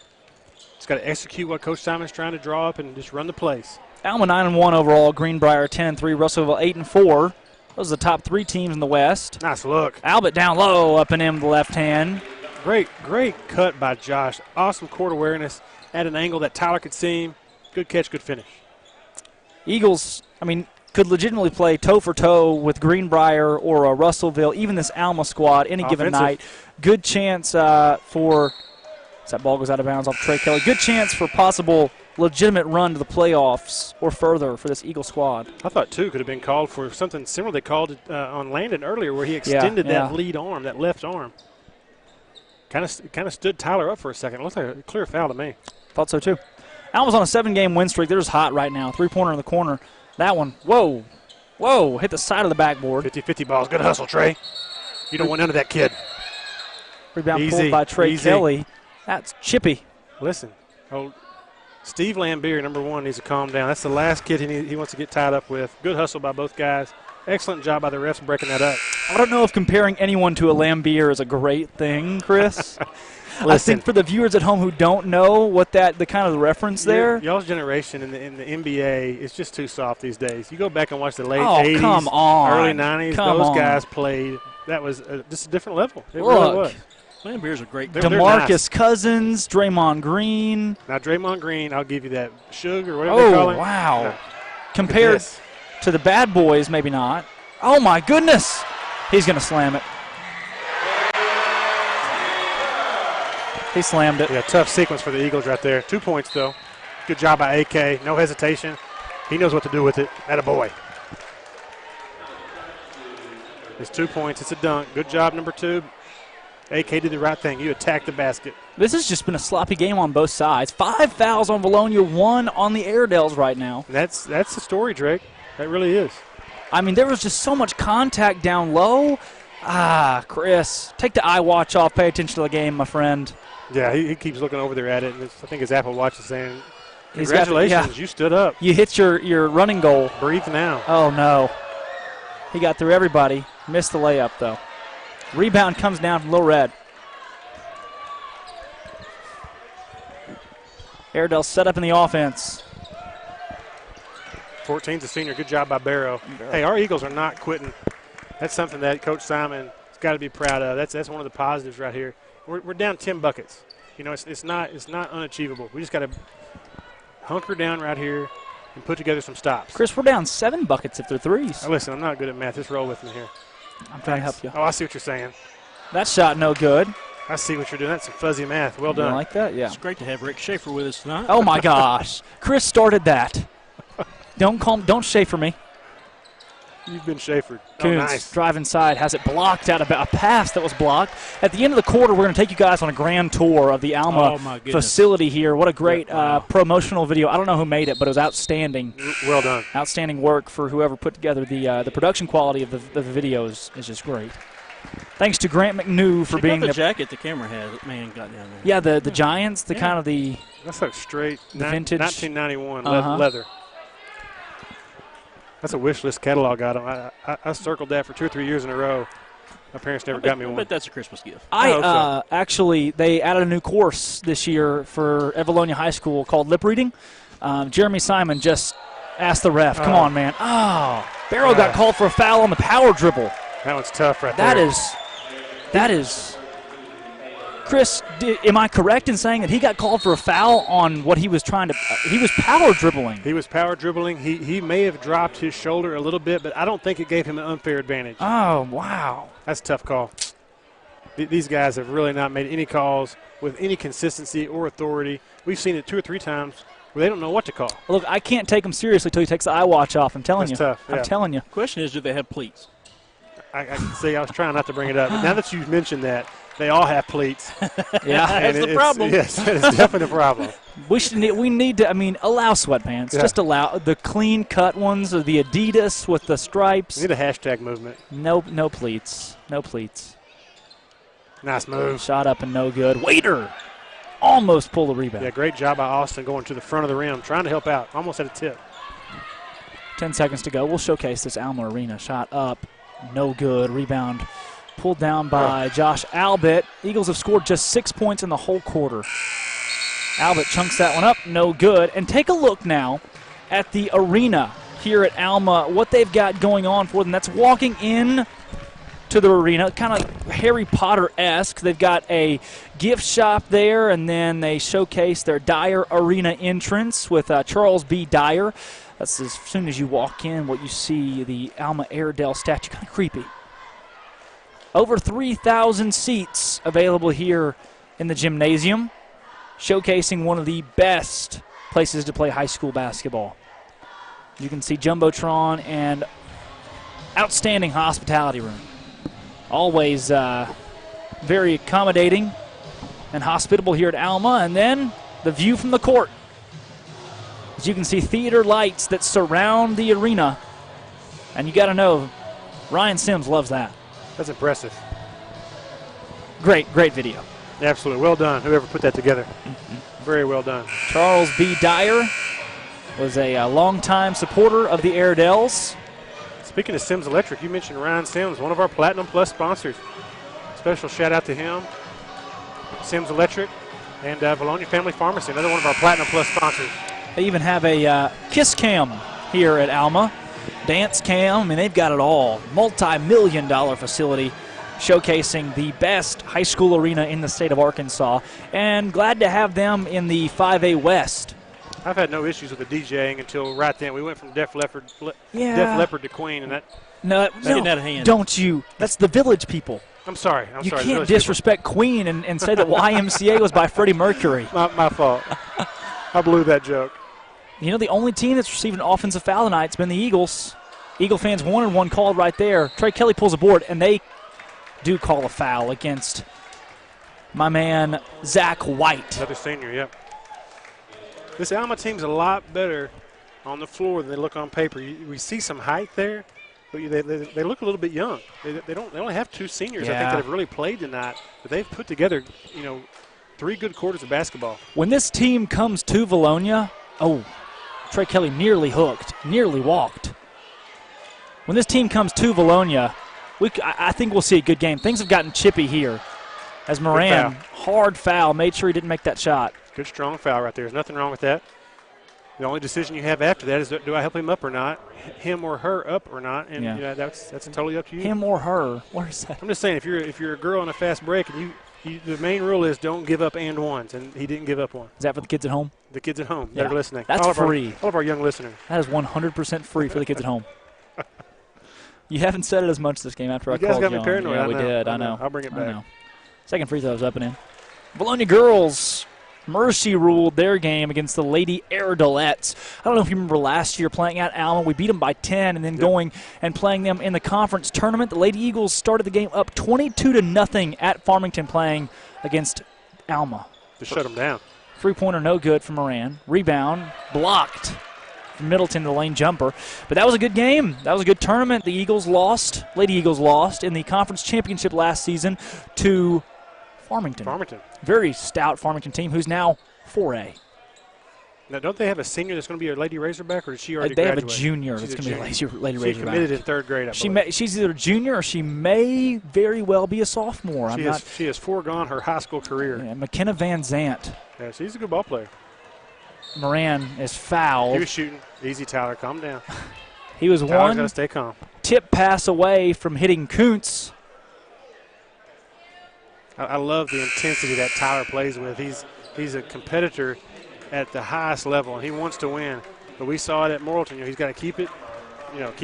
Speaker 5: Just got to execute what Coach Simon's trying to draw up and just run the plays.
Speaker 1: Alma 9-1 overall. Greenbrier 10-3. Russellville 8-4. Those are the top 3 teams in the West.
Speaker 5: Nice look.
Speaker 1: Albert down low, up and in with the left hand.
Speaker 5: Great cut by Josh. Awesome court awareness at an angle that Tyler could see him. Good catch, good finish.
Speaker 1: Eagles, could legitimately play toe for toe with Greenbrier or Russellville, even this Alma squad, any given night. Good chance for, as that ball goes out of bounds off Trey Kelly, good chance for possible legitimate run to the playoffs or further for this Eagle squad.
Speaker 5: I thought, too, could have been called for something similar. They called it on Landon earlier where he extended that lead arm, that left arm. Kind of stood Tyler up for a second. It looks like a clear foul to me.
Speaker 1: Thought so, too. Alma's on a 7-game win streak. They're just hot right now. Three-pointer in the corner. That one, whoa, hit the side of the backboard.
Speaker 5: 50-50 balls. Good hustle, Trey. You don't want none of that kid.
Speaker 1: Rebound pulled by Trey Kelly. That's chippy.
Speaker 5: Listen, Steve Lambier, number 1, needs to calm down. That's the last kid he wants to get tied up with. Good hustle by both guys. Excellent job by the refs breaking that up.
Speaker 1: I don't know if comparing anyone to a Lambier is a great thing, Chris. I think for the viewers at home who don't know what the kind of the reference there.
Speaker 5: Y'all's generation in the NBA is just too soft these days. You go back and watch the late 80s,
Speaker 1: come on.
Speaker 5: early 90s. Those guys played. That was just a different level. It really was.
Speaker 8: Lambier's a great
Speaker 5: guy.
Speaker 1: DeMarcus
Speaker 5: nice.
Speaker 1: Cousins, Draymond Green.
Speaker 5: Now, Draymond Green, I'll give you that. Sugar, whatever they call him.
Speaker 1: Oh, wow. Compared to the bad boys, maybe not. Oh, my goodness. He's going to slam it. He slammed it.
Speaker 5: Yeah, tough sequence for the Eagles right there. 2 points, though. Good job by AK. No hesitation. He knows what to do with it. Attaboy. It's 2 points. It's a dunk. Good job, number 2. AK did the right thing. You attacked the basket.
Speaker 1: This has just been a sloppy game on both sides. 5 fouls on Vilonia, 1 on the Airedales right now.
Speaker 5: That's the story, Drake. That really is.
Speaker 1: There was just so much contact down low. Chris, take the eye watch off. Pay attention to the game, my friend.
Speaker 5: Yeah, he keeps looking over there at it. And I think his Apple Watch is saying, congratulations, you stood up.
Speaker 1: You hit your running goal.
Speaker 5: Breathe now.
Speaker 1: Oh, no. He got through everybody. Missed the layup, though. Rebound comes down from Little Red. Airedale set up in the offense.
Speaker 5: 14's a senior. Good job by Barrow. Hey, our Eagles are not quitting. That's something that Coach Simon has got to be proud of. That's one of the positives right here. We're down 10 buckets. It's not unachievable. We just got to hunker down right here and put together some stops.
Speaker 1: Chris, we're down 7 buckets if they're threes.
Speaker 5: Listen, I'm not good at math. Just roll with me here.
Speaker 1: I'm trying to help you.
Speaker 5: Oh, I see what you're saying.
Speaker 1: That shot no good.
Speaker 5: I see what you're doing. That's some fuzzy math. Well done.
Speaker 1: You like that? Yeah.
Speaker 8: It's great to have Rick Schaefer with us tonight.
Speaker 1: Oh, my gosh. Chris started that. Don't Schaefer me.
Speaker 5: You've been Schaefer.
Speaker 1: Coons
Speaker 5: Nice.
Speaker 1: drive inside, has it blocked out, about a pass that was blocked. At the end of the quarter, we're going to take you guys on a grand tour of the Alma facility here. What a great promotional video. I don't know who made it, but it was outstanding.
Speaker 5: Well done.
Speaker 1: Outstanding work for whoever put together the production quality of the videos is just great. Thanks to Grant McNew for being
Speaker 8: the jacket the camera has. Man, got down there.
Speaker 1: Yeah, the Giants, the kind of the
Speaker 5: that's like straight
Speaker 1: vintage
Speaker 5: 1991 leather. That's a wish list catalog item. I circled that for 2 or 3 years in a row. My parents never got me one.
Speaker 8: But that's a Christmas gift.
Speaker 1: Actually, they added a new course this year for Vilonia High School called lip reading. Jeremy Simon just asked the ref, come on, man. Oh, Barrow got called for a foul on the power dribble.
Speaker 5: That one's tough right there.
Speaker 1: That is. Chris, am I correct in saying that he got called for a foul on what he was trying to he was power dribbling?
Speaker 5: He was power dribbling. He may have dropped his shoulder a little bit, but I don't think it gave him an unfair advantage.
Speaker 1: Oh, wow.
Speaker 5: That's a tough call. These guys have really not made any calls with any consistency or authority. We've seen it 2 or 3 times where they don't know what to call.
Speaker 1: Look, I can't take him seriously until he takes the eye watch off. I'm telling
Speaker 5: That's
Speaker 1: you.
Speaker 5: Tough, yeah.
Speaker 1: I'm telling you.
Speaker 8: Question is, do they have pleats?
Speaker 5: I can see. I was trying not to bring it up, but now that you've mentioned that, they all have pleats.
Speaker 1: Yeah,
Speaker 8: that's the problem.
Speaker 5: Yes, that is definitely a problem.
Speaker 1: We need to. I mean, allow sweatpants. Yeah. Just allow the clean cut ones or the Adidas with the stripes.
Speaker 5: We need a hashtag movement.
Speaker 1: No pleats. No pleats.
Speaker 5: Nice move.
Speaker 1: Shot up and no good. Waiter almost pulled the rebound.
Speaker 5: Yeah, great job by Austin going to the front of the rim, trying to help out. Almost had a tip.
Speaker 1: 10 seconds to go. We'll showcase this Alma Arena. Shot up, no good. Rebound pulled down by Josh Albert. Eagles have scored just 6 points in the whole quarter. Albert chunks that one up, no good. And take a look now at the arena here at Alma, what they've got going on for them. That's walking in to the arena, kind of Harry Potter-esque. They've got a gift shop there, and then they showcase their Dyer Arena entrance with Charles B. Dyer. That's as soon as you walk in, what you see, the Alma Airedale statue, kind of creepy. Over 3,000 seats available here in the gymnasium, showcasing one of the best places to play high school basketball. You can see Jumbotron and outstanding hospitality room. Always very accommodating and hospitable here at Alma. And then the view from the court. As you can see, theater lights that surround the arena. And you got to know, Ryan Sims loves that.
Speaker 5: That's impressive.
Speaker 1: Great video.
Speaker 5: Absolutely. Well done, whoever put that together. Very well done.
Speaker 1: Charles B. Dyer was a longtime supporter of the Airedales.
Speaker 5: Speaking of Sims Electric, you mentioned Ryan Sims, one of our Platinum Plus sponsors. Special shout out to him, Sims Electric, and Vilonia Family Pharmacy, another one of our Platinum Plus sponsors.
Speaker 1: They even have a Kiss Cam here at Alma. Dance Cam, I mean, they've got it all. Multi-million-dollar facility showcasing the best high school arena in the state of Arkansas. And glad to have them in the 5A West.
Speaker 5: I've had no issues with the DJing until right then. We went from Def Leppard to Queen, and that
Speaker 1: getting out of hand. Don't you? That's the Village people.
Speaker 5: I'm sorry.
Speaker 1: You can't disrespect Queen and say that YMCA was by Freddie Mercury.
Speaker 5: My fault. I blew that joke.
Speaker 1: You know, the only team that's received an offensive foul tonight has been the Eagles. Eagle fans wanted one called right there. Trey Kelly pulls a board, and they do call a foul against my man Zach White.
Speaker 5: Another senior, yep. This Alma team's a lot better on the floor than they look on paper. We see some height there, but they look a little bit young. They only have 2 seniors, I think, that have really played tonight, but they've put together, 3 good quarters of basketball.
Speaker 1: When this team comes to Vilonia, Trey Kelly nearly hooked, nearly walked. When this team comes to Vilonia, I think we'll see a good game. Things have gotten chippy here as Moran, hard foul, made sure he didn't make that shot.
Speaker 5: Good, strong foul right there. There's nothing wrong with that. The only decision you have after that is, do I help him up or not, him or her up or not, and that's totally up to you.
Speaker 1: Him or her, what is that?
Speaker 5: I'm just saying, if you're a girl on a fast break, and the main rule is don't give up and ones, and he didn't give up one.
Speaker 1: Is that for the kids at home?
Speaker 5: The kids at home that are listening.
Speaker 1: That's free.
Speaker 5: All of our young listeners.
Speaker 1: That is 100% free for the kids at home. You haven't said it as much this game after I called you.
Speaker 5: You guys got me paranoid.
Speaker 1: Yeah, we did. I know.
Speaker 5: I'll bring it back.
Speaker 1: Second free throw is up and in. Vilonia girls Mercy ruled their game against the Lady Airedalettes. I don't know if you remember last year playing at Alma. We beat them by 10 and then going and playing them in the conference tournament. The Lady Eagles started the game up 22-0 at Farmington playing against Alma.
Speaker 5: To shut them down.
Speaker 1: Three-pointer no good for Moran. Rebound blocked from Middleton to the lane jumper. But that was a good game. That was a good tournament. The Eagles lost, Lady Eagles lost in the conference championship last season to Farmington. Very stout Farmington team who's now 4A.
Speaker 5: Now, don't they have a senior that's going to be a Lady Razorback, or did she already graduate?
Speaker 1: They have a junior that's going to be a Lady Razorback.
Speaker 5: She committed in third grade, I believe.
Speaker 1: She's either a junior or she may very well be a sophomore.
Speaker 5: She has foregone her high school career.
Speaker 1: Yeah, McKenna Van Zant.
Speaker 5: Yeah, she's a good ball player.
Speaker 1: Moran is fouled.
Speaker 5: He was shooting. Easy, Tyler. Calm down.
Speaker 1: He was
Speaker 5: Tyler's
Speaker 1: one
Speaker 5: got to stay calm.
Speaker 1: tip pass away from hitting Kuntz.
Speaker 5: I love the intensity that Tyler plays with. He's a competitor at the highest level, and he wants to win. But we saw it at Morrilton. He's got to keep it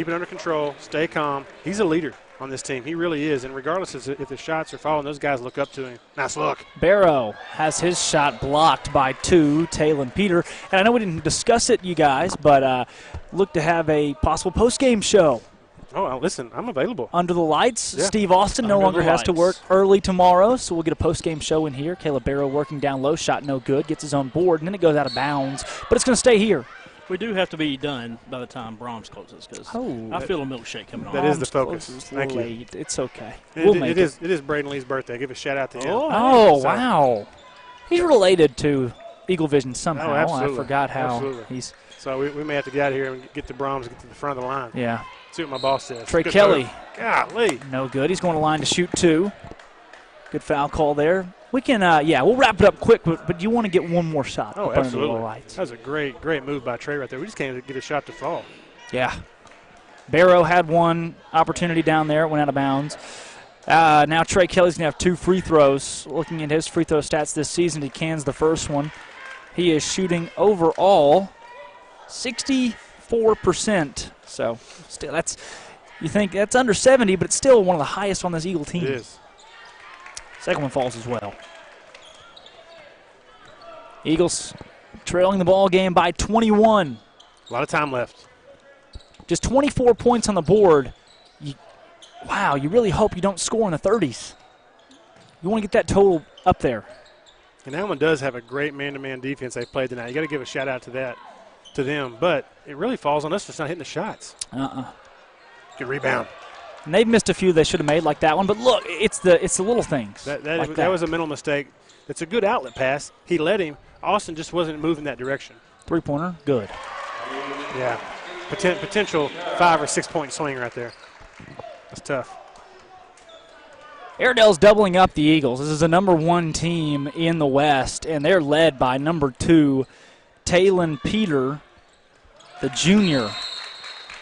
Speaker 5: under control, stay calm. He's a leader on this team. He really is. And regardless if the shots are falling, those guys look up to him. Nice look.
Speaker 1: Barrow has his shot blocked by Taylon Peter. And I know we didn't discuss it, you guys, but look to have a possible post-game show.
Speaker 5: Oh, listen, I'm available.
Speaker 1: Under the lights.
Speaker 5: Yeah.
Speaker 1: Steve Austin no longer has to work early tomorrow, so we'll get a post-game show in here. Caleb Barrow working down low, shot no good, gets his own board, and then it goes out of bounds. But it's going to stay here.
Speaker 8: We do have to be done by the time Brahms closes because I feel a milkshake coming on.
Speaker 5: That is the focus. Thank you.
Speaker 1: It's okay.
Speaker 5: It is Braden Lee's birthday. Give a shout-out to him.
Speaker 1: Oh, wow. He's related to Eagle Vision somehow.
Speaker 5: Oh, absolutely.
Speaker 1: I forgot how
Speaker 5: absolutely. So we may have to get out of here and get to Brahms, get to the front of the line.
Speaker 1: Yeah.
Speaker 5: See what my boss says.
Speaker 1: Trey Kelly.
Speaker 5: Golly.
Speaker 1: No good. He's going to line to shoot 2. Good foul call there. We can, we'll wrap it up quick, but you want to get one more shot.
Speaker 5: Oh,
Speaker 1: up
Speaker 5: absolutely.
Speaker 1: Under the low lights.
Speaker 5: That was a great move by Trey right there. We just can't get a shot to fall.
Speaker 1: Yeah. Barrow had one opportunity down there. It went out of bounds. Now Trey Kelly's going to have 2 free throws. Looking at his free throw stats this season, he cans the first one. He is shooting overall 64%. So still, you think that's under 70, but it's still one of the highest on this Eagle team.
Speaker 5: It is.
Speaker 1: Second one falls as well. Eagles trailing the ball game by 21.
Speaker 5: A lot of time left.
Speaker 1: Just 24 points on the board. You really hope you don't score in the 30s. You want to get that total up there.
Speaker 5: And Alma does have a great man-to-man defense they've played tonight. You got to give a shout-out to them. But it really falls on us for not hitting the shots. Good rebound.
Speaker 1: And they've missed a few they should have made like that one. But look, it's the little things.
Speaker 5: That was a mental mistake. It's a good outlet pass. He let him. Austin just wasn't moving that direction.
Speaker 1: Three-pointer, good.
Speaker 5: Yeah. Potential 5 or 6 point swing right there. That's tough.
Speaker 1: Airedale's doubling up the Eagles. This is the number 1 team in the West, and they're led by number 2, Taylon Peter, the junior,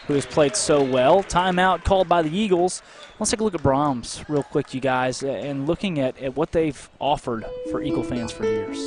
Speaker 1: who has played so well. Timeout called by the Eagles. Let's take a look at Brahms real quick, you guys, and looking at what they've offered for Eagle fans for years.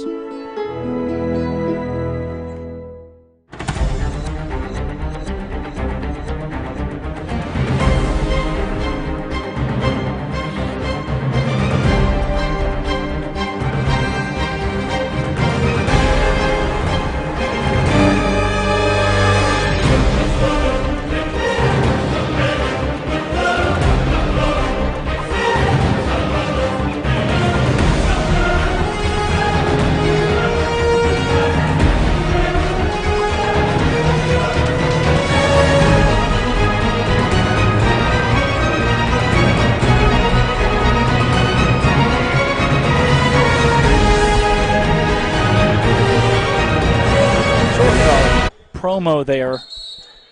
Speaker 1: Promo there a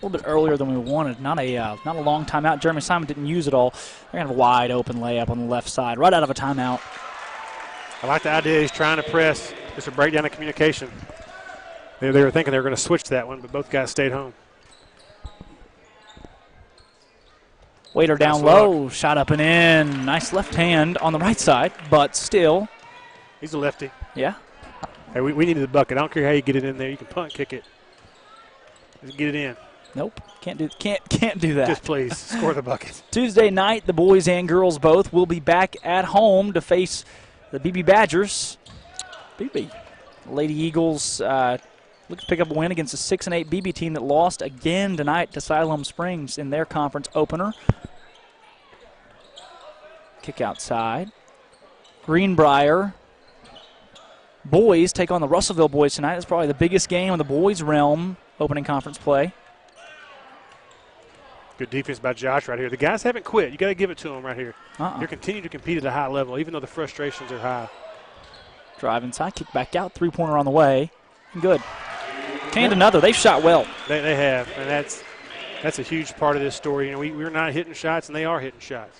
Speaker 1: little bit earlier than we wanted. Not a long timeout. Jeremy Simon didn't use it all. They're going to have a wide open layup on the left side right out of a timeout.
Speaker 5: I like the idea. He's trying to press. Just a breakdown of communication. They were thinking they were going to switch that one, but both guys stayed home.
Speaker 1: Waiter down low, shot up and in. Nice left hand on the right side, but still.
Speaker 5: He's a lefty.
Speaker 1: Yeah.
Speaker 5: Hey, we needed the bucket. I don't care how you get it in there. You can punt, kick it. Just get it in.
Speaker 1: Nope, can't do that.
Speaker 5: Just please score the bucket.
Speaker 1: Tuesday night, the boys and girls both will be back at home to face the BB Badgers. BB. Lady Eagles look to pick up a win against a 6-8 BB team that lost again tonight to Siloam Springs in their conference opener. Kick outside. Greenbrier boys take on the Russellville boys tonight. It's probably the biggest game in the boys' realm, opening conference play.
Speaker 5: Good defense by Josh right here. The guys haven't quit. You got to give it to them right here. They're continuing to compete at a high level, even though the frustrations are high.
Speaker 1: Drive inside, kick back out, three-pointer on the way. Good. And another. They've shot well.
Speaker 5: They have, and that's a huge part of this story. You know, we're not hitting shots, and they are hitting shots.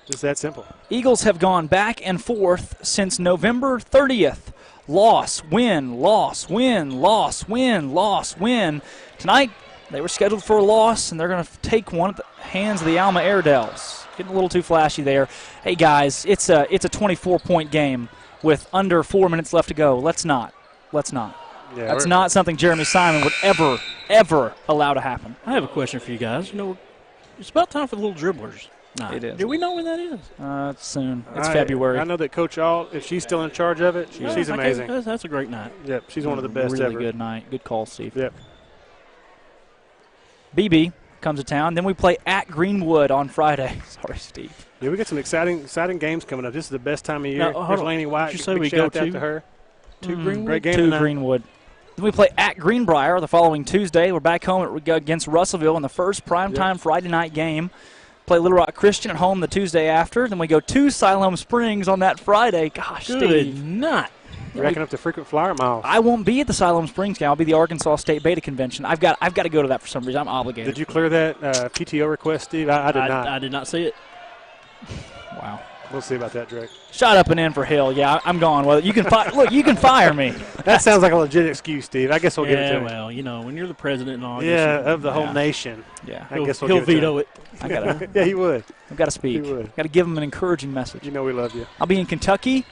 Speaker 5: Just that simple.
Speaker 1: Eagles have gone back and forth since November 30th. Loss, win, loss, win, loss, win, loss, win. Tonight, they were scheduled for a loss, and they're going to take one at the hands of the Alma Airedales. Getting a little too flashy there. Hey, guys, it's a 24-point game with under 4 minutes left to go. Let's not.
Speaker 5: Yeah,
Speaker 1: That's not something Jeremy Simon would ever allow to happen.
Speaker 8: I have a question for you guys. You know, it's about time for the little dribblers.
Speaker 1: It is.
Speaker 8: Do we know when that is?
Speaker 1: It's soon. It's February.
Speaker 5: I know that Coach Alt, if she's still in charge of it, she's amazing.
Speaker 8: That's a great night.
Speaker 5: Yep, she's one of the best
Speaker 1: really
Speaker 5: ever.
Speaker 1: Really good night. Good call, Steve.
Speaker 5: Yep.
Speaker 1: BB comes to town. Then we play at Greenwood on Friday. Sorry, Steve.
Speaker 5: Yeah, we got some exciting games coming up. This is the best time of year.
Speaker 8: Now,
Speaker 5: There's Laney White.
Speaker 8: Did you say we go
Speaker 5: to her.
Speaker 8: To Greenwood?
Speaker 5: Great game
Speaker 1: to
Speaker 5: tonight.
Speaker 1: Greenwood. Then we play at Greenbrier the following Tuesday. We're back home against Russellville in the first primetime Friday night game. Play Little Rock Christian at home the Tuesday after. Then we go to Siloam Springs on that Friday. Gosh,
Speaker 8: Good
Speaker 1: Steve.
Speaker 8: night.
Speaker 5: Racking up the frequent flyer miles.
Speaker 1: I won't be at the Siloam Springs game. I'll be at the Arkansas State Beta Convention. I've got to go to that for some reason. I'm obligated.
Speaker 5: Did you clear that PTO request, Steve? I did not.
Speaker 8: I did not see it.
Speaker 1: Wow.
Speaker 5: We'll see about that, Drake.
Speaker 1: Shot up and in for Hill. Yeah, I'm gone. Well, you can look. You can fire me.
Speaker 5: That sounds like a legit excuse, Steve. I guess we'll give it to him.
Speaker 8: Well, you know, when you're the president and all.
Speaker 5: Of the whole nation.
Speaker 1: Yeah.
Speaker 5: I guess
Speaker 8: he'll veto it.
Speaker 1: I gotta.
Speaker 5: Yeah, he would.
Speaker 1: I've got to speak.
Speaker 5: He would.
Speaker 1: Got to give him an encouraging message.
Speaker 5: You know we love you.
Speaker 1: I'll be in Kentucky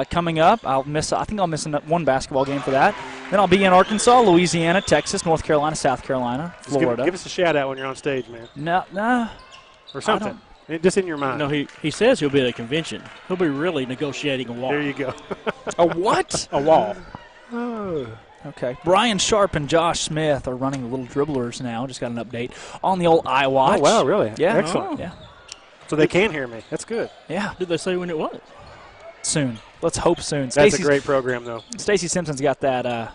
Speaker 1: coming up. I think I'll miss one basketball game for that. Then I'll be in Arkansas, Louisiana, Texas, North Carolina, South Carolina, Florida.
Speaker 5: Give us a shout out when you're on stage, man.
Speaker 1: No.
Speaker 5: Or something. Just in your mind.
Speaker 8: No, he says he'll be at a convention. He'll be really negotiating a wall.
Speaker 5: There you go.
Speaker 1: A what?
Speaker 8: A wall.
Speaker 5: Oh.
Speaker 1: Okay. Brian Sharp and Josh Smith are running the Little Dribblers now. Just got an update on the old iWatch.
Speaker 5: Oh, wow, really?
Speaker 1: Yeah.
Speaker 5: Excellent.
Speaker 1: Yeah.
Speaker 5: So they can hear me. That's good.
Speaker 1: Yeah.
Speaker 8: Did they say when it was?
Speaker 1: Soon. Let's hope soon.
Speaker 5: That's a great program, though.
Speaker 1: Stacey Simpson's got that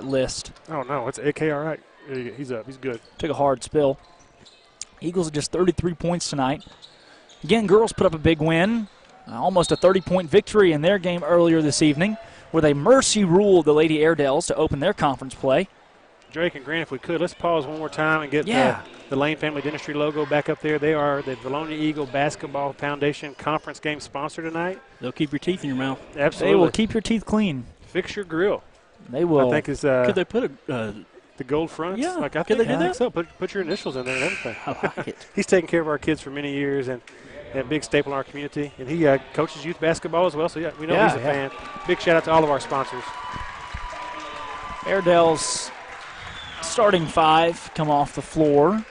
Speaker 1: list.
Speaker 5: Oh, no. It's AK all right. He's up. He's good.
Speaker 1: Took a hard spill. Eagles are just 33 points tonight. Again, girls put up a big win. Almost a 30-point victory in their game earlier this evening, where they mercy ruled the Lady Airedales to open their conference play.
Speaker 5: Drake and Grant, if we could, let's pause one more time and get the Lane Family Dentistry logo back up there. They are the Vilonia Eagle Basketball Foundation conference game sponsor tonight.
Speaker 8: They'll keep your teeth in your mouth.
Speaker 5: Absolutely.
Speaker 1: They will keep your teeth clean.
Speaker 5: Fix your grill.
Speaker 1: They will.
Speaker 5: I think is
Speaker 8: Could they put
Speaker 5: the gold fronts?
Speaker 8: Yeah.
Speaker 5: Like I
Speaker 8: Could
Speaker 5: think,
Speaker 8: they do
Speaker 5: I think
Speaker 8: that?
Speaker 5: so. Put your initials in there and everything.
Speaker 8: I like it.
Speaker 5: He's taken care of our kids for many years and a big staple in our community. And he coaches youth basketball as well. So, we know he's a fan. Big shout out to all of our sponsors.
Speaker 1: Airedales starting five come off the floor.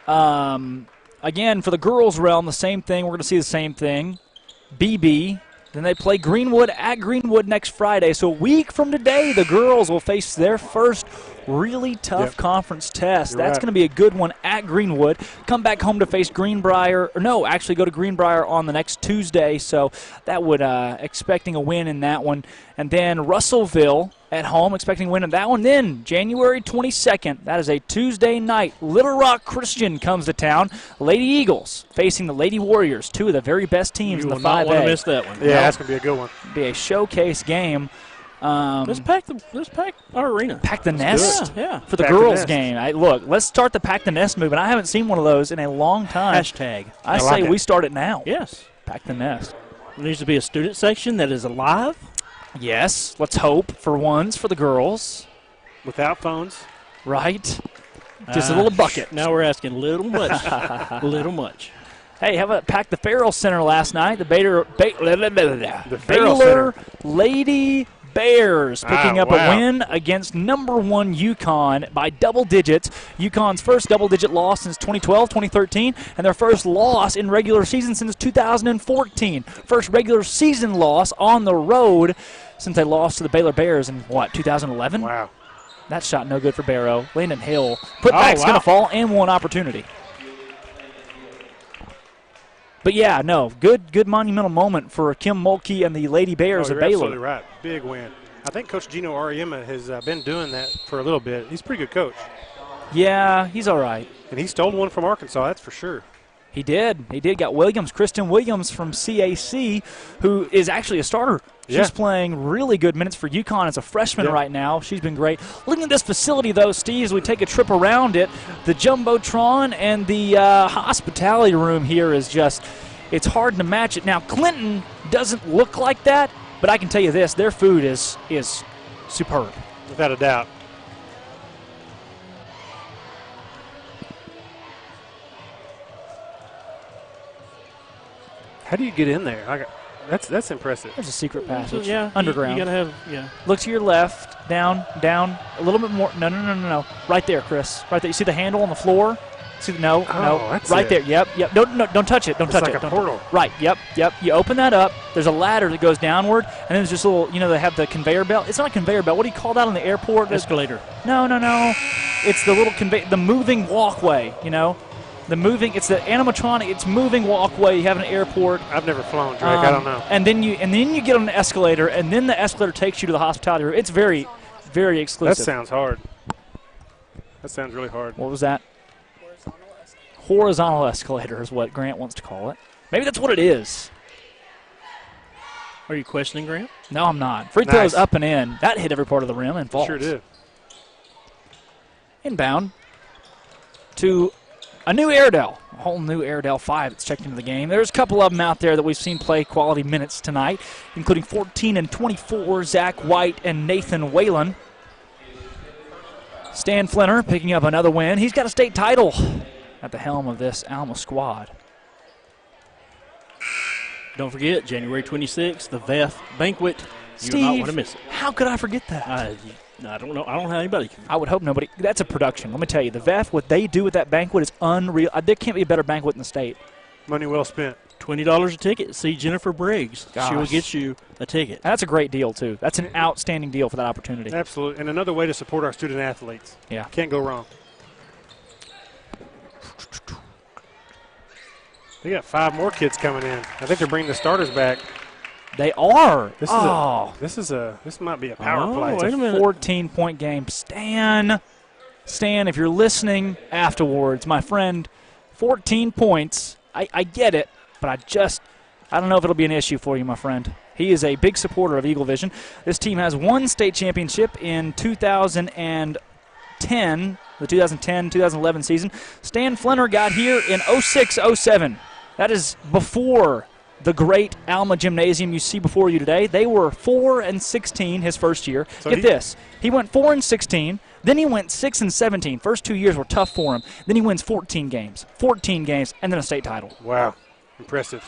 Speaker 1: Again, for the girls' realm, the same thing. We're going to see the same thing. BB. Then they play Greenwood at Greenwood next Friday. So a week from today, the girls will face their first really tough conference test. That's going to be a good one at Greenwood. Come back home to face Greenbrier. Or no, actually go to Greenbrier on the next Tuesday. So that would expecting a win in that one. And then Russellville at home, expecting a win in that one. Then January 22nd, that is a Tuesday night. Little Rock Christian comes to town. Lady Eagles facing the Lady Warriors, two of the very best teams in the 5A.
Speaker 8: You will not want to miss that one.
Speaker 5: Yeah, that's going to be a good one.
Speaker 1: Be a showcase game.
Speaker 8: Let's pack our arena.
Speaker 1: Pack the nest for the
Speaker 5: Pack
Speaker 1: girls'
Speaker 5: the
Speaker 1: game. Look, let's start the Pack the Nest movement. I haven't seen one of those in a long time.
Speaker 8: Hashtag.
Speaker 1: I say we start it now.
Speaker 8: Yes.
Speaker 1: Pack the Nest.
Speaker 8: There needs to be a student section that is alive.
Speaker 1: Yes. Let's hope for once for the girls.
Speaker 5: Without phones.
Speaker 1: Right. Just a little bucket.
Speaker 8: Now we're asking a little much. Little much.
Speaker 1: Hey, how about Pack the Farrell Center last night? The Baylor
Speaker 5: Farrell
Speaker 1: Lady Bears picking up a win against number 1 UConn by double digits. UConn's first double-digit loss since 2012-2013, and their first loss in regular season since 2014. First regular season loss on the road since they lost to the Baylor Bears in, 2011?
Speaker 5: Wow.
Speaker 1: That shot no good for Barrow. Landon Hill. Putback's going to fall and one opportunity. But, yeah, no, good monumental moment for Kim Mulkey and the Lady Bears of Baylor.
Speaker 5: Absolutely right. Big win. I think Coach Gino Ariema has been doing that for a little bit. He's a pretty good coach.
Speaker 1: Yeah, he's all right.
Speaker 5: And he stole one from Arkansas, that's for sure.
Speaker 1: He did. Got Williams, Kristen Williams from CAC, who is actually a starter. She's playing really good minutes for UConn as a freshman right now. She's been great. Looking at this facility, though, Steve, as we take a trip around it, the Jumbotron and the hospitality room here is just, it's hard to match it. Now, Clinton doesn't look like that, but I can tell you this, their food is superb.
Speaker 5: Without a doubt. How do you get in there? That's impressive.
Speaker 1: There's a secret passage.
Speaker 8: Yeah,
Speaker 1: underground.
Speaker 8: You gotta have,
Speaker 1: Look to your left, down, a little bit more. No. Right there, Chris. Right there. You see the handle on the floor? See the, no.
Speaker 5: That's
Speaker 1: right
Speaker 5: it.
Speaker 1: there. Yep. Don't touch it. Don't touch
Speaker 5: like
Speaker 1: it.
Speaker 5: a portal.
Speaker 1: Right. Yep. You open that up. There's a ladder that goes downward, and then there's just a little. They have the conveyor belt. It's not a conveyor belt. What do you call that on the airport?
Speaker 8: Escalator.
Speaker 1: No. It's the little the moving walkway. It's the animatronic. It's moving walkway. You have an airport.
Speaker 5: I've never flown, Drake. I don't know.
Speaker 1: And then you get on the escalator, and then the escalator takes you to the hospitality room. It's very, very exclusive.
Speaker 5: That sounds hard. That sounds really hard.
Speaker 1: What was that? Horizontal escalator is what Grant wants to call it. Maybe that's what it is.
Speaker 8: Are you questioning Grant?
Speaker 1: No, I'm not. Free throws up and in. That hit every part of the rim and falls.
Speaker 5: Sure did.
Speaker 1: Inbound to a new Airedale, a whole new Airedale 5 that's checked into the game. There's a couple of them out there that we've seen play quality minutes tonight, including 14 and 24, Zach White and Nathan Whalen. Stan Flinner picking up another win. He's got a state title at the helm of this Alma squad.
Speaker 8: Don't forget, January 26th, the VEF banquet.
Speaker 1: Steve,
Speaker 8: you do not want to miss it.
Speaker 1: How could I forget that?
Speaker 8: I don't know. I don't have anybody.
Speaker 1: I would hope nobody. That's a production. Let me tell you, the VEF, what they do with that banquet is unreal. There can't be a better banquet in the state.
Speaker 5: Money well spent.
Speaker 8: $20 a ticket. See Jennifer Briggs.
Speaker 1: Gosh.
Speaker 8: She will get you a ticket.
Speaker 1: And that's a great deal, too. That's an outstanding deal for that opportunity.
Speaker 5: Absolutely. And another way to support our student athletes.
Speaker 1: Yeah.
Speaker 5: Can't go wrong. They got 5 more kids coming in. I think they're bringing the starters back.
Speaker 1: They are.
Speaker 5: This might be a power play.
Speaker 1: It's a 14-point game. Stan, if you're listening afterwards, my friend, 14 points. I get it, but I don't know if it'll be an issue for you, my friend. He is a big supporter of Eagle Vision. This team has won state championship in 2010, the 2010-2011 season. Stan Flinner got here in 06-07. That is before the great Alma Gymnasium you see before you today. They were 4-16 his first year.
Speaker 5: So
Speaker 1: Get this. He went 4-16. Then he went 6-17. First 2 years were tough for him. Then he wins 14 games, and then a state title.
Speaker 5: Wow. Impressive.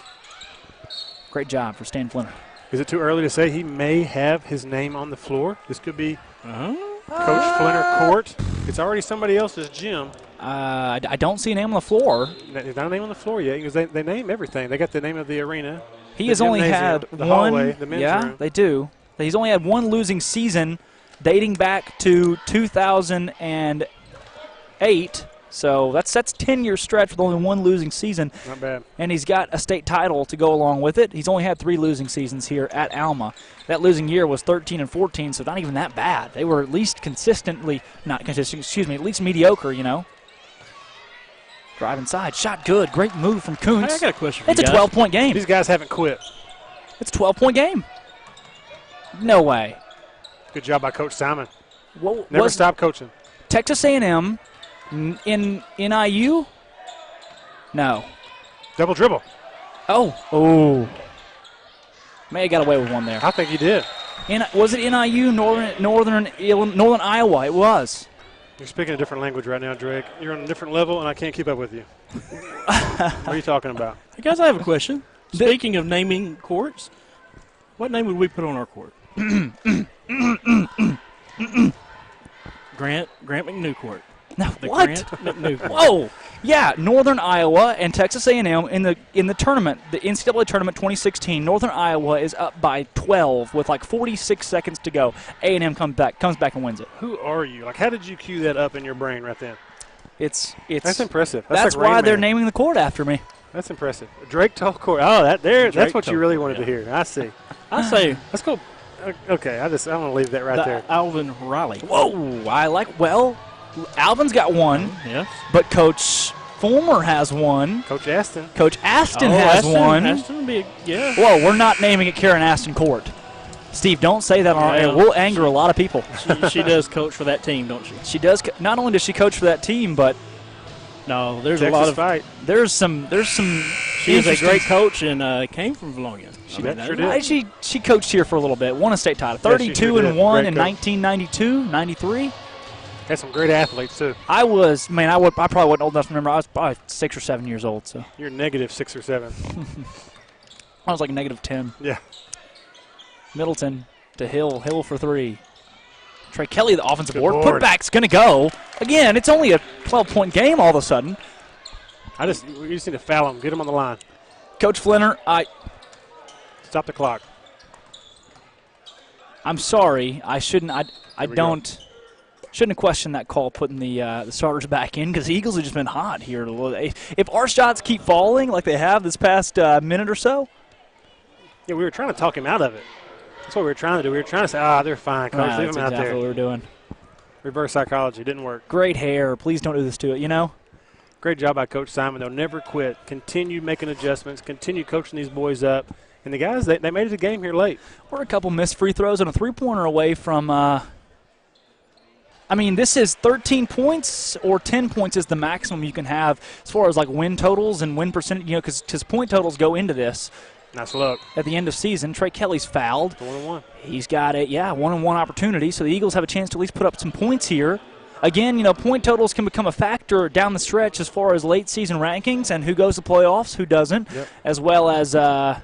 Speaker 1: Great job for Stan Flinner.
Speaker 5: Is it too early to say he may have his name on the floor? This could be Coach Flinner Court. It's already somebody else's gym.
Speaker 1: I don't see a name on the floor.
Speaker 5: There's not a name on the floor yet because they name everything. They got the name of the arena.
Speaker 1: He has only had
Speaker 5: the
Speaker 1: one.
Speaker 5: Hallway, the men's room.
Speaker 1: They do. He's only had one losing season dating back to 2008. So that's 10-year stretch with only one losing season.
Speaker 5: Not bad.
Speaker 1: And he's got a state title to go along with it. He's only had 3 losing seasons here at Alma. That losing year was 13-14, so not even that bad. They were at least at least mediocre, Drive inside, shot good, great move from Kuntz.
Speaker 8: I got a question for
Speaker 1: It's
Speaker 8: you
Speaker 1: a
Speaker 8: guys.
Speaker 1: 12-point game.
Speaker 5: These guys haven't quit.
Speaker 1: It's a 12-point game. No way.
Speaker 5: Good job by Coach Simon.
Speaker 1: What,
Speaker 5: Never stop coaching.
Speaker 1: Texas A&M in NIU? No.
Speaker 5: Double dribble.
Speaker 1: Oh. May have got away with one there.
Speaker 5: I think he did.
Speaker 1: Was it NIU, Northern Iowa? It was.
Speaker 5: You're speaking a different language right now, Drake. You're on a different level, and I can't keep up with you. What are you talking about?
Speaker 8: Hey guys, I have a question. Speaking of naming courts, what name would we put on our court? Grant McNewcourt.
Speaker 1: Now,
Speaker 8: The
Speaker 1: what?
Speaker 8: Grant McNewcourt.
Speaker 1: Whoa! Yeah, Northern Iowa and Texas A&M in the tournament, the NCAA tournament 2016. Northern Iowa is up by 12 with like 46 seconds to go. A&M comes back and wins it.
Speaker 5: Who are you? Like, how did you cue that up in your brain right then?
Speaker 1: It's
Speaker 5: That's impressive.
Speaker 1: That's
Speaker 5: like
Speaker 1: why
Speaker 5: Rain
Speaker 1: they're
Speaker 5: Man.
Speaker 1: naming the court after me.
Speaker 5: That's impressive. Drake Tolcourt. Oh, that's
Speaker 8: Drake
Speaker 5: what you really
Speaker 8: Tolcourt,
Speaker 5: wanted to hear. I see.
Speaker 8: I say
Speaker 5: Let's go. Okay, I'm going to leave that right there.
Speaker 8: Alvin Riley.
Speaker 1: Whoa! Alvin's got one,
Speaker 8: Yes.
Speaker 1: but Coach Fulmer has one.
Speaker 5: Coach Aston.
Speaker 1: Coach Aston has one.
Speaker 8: Aston would be yeah.
Speaker 1: Whoa, we're not naming it Karen Aston Court. Steve, don't say that on our air. We'll anger a lot of people.
Speaker 8: She does coach for that team, don't she?
Speaker 1: She does. Not only does she coach for that team, but
Speaker 8: No, there's
Speaker 5: Texas
Speaker 8: a lot of
Speaker 5: fight.
Speaker 1: there's some.
Speaker 8: She is a great coach and came from Vilonia.
Speaker 5: She sure did.
Speaker 1: She coached here for a little bit. Won a state title.
Speaker 5: Yeah, she
Speaker 1: 32
Speaker 5: sure
Speaker 1: and
Speaker 5: did.
Speaker 1: 1
Speaker 5: Great
Speaker 1: in
Speaker 5: coach.
Speaker 1: 1992, 93.
Speaker 5: Had some great athletes, too.
Speaker 1: I probably wasn't old enough to remember. I was probably 6 or 7 years old. So
Speaker 5: You're negative 6 or 7.
Speaker 1: I was like negative 10.
Speaker 5: Yeah.
Speaker 1: Middleton to Hill for 3. Trey Kelly, the offensive
Speaker 5: Good
Speaker 1: board.
Speaker 5: board.
Speaker 1: Putback's going to go. Again, it's only a 12-point game all of a sudden.
Speaker 5: We just need to foul him. Get him on the line.
Speaker 1: Coach Flinner,
Speaker 5: Stop the clock.
Speaker 1: I'm sorry. I shouldn't. I
Speaker 5: Here we
Speaker 1: don't. Shouldn't have questioned that call putting the starters back in because the Eagles have just been hot here. If our shots keep falling like they have this past minute or so.
Speaker 5: Yeah, we were trying to talk him out of it. That's what we were trying to do. We were trying to say, they're fine, Coach. Leave
Speaker 1: That's
Speaker 5: them out
Speaker 1: exactly
Speaker 5: there.
Speaker 1: what we were doing.
Speaker 5: Reverse psychology. Didn't work.
Speaker 1: Great hair. Please don't do this to it, you know?
Speaker 5: Great job by Coach Simon. They'll never quit. Continue making adjustments. Continue coaching these boys up. And the guys, they made it a game here late.
Speaker 1: We're a couple missed free throws and a three-pointer away from this is 13 points or 10 points is the maximum you can have as far as like win totals and win percentage, because point totals go into this.
Speaker 5: Nice look.
Speaker 1: At the end of season, Trey Kelly's fouled.
Speaker 5: 1-1.
Speaker 1: He's got a one-on-one opportunity, so the Eagles have a chance to at least put up some points here. Again, point totals can become a factor down the stretch as far as late season rankings and who goes to playoffs, who doesn't, as well as not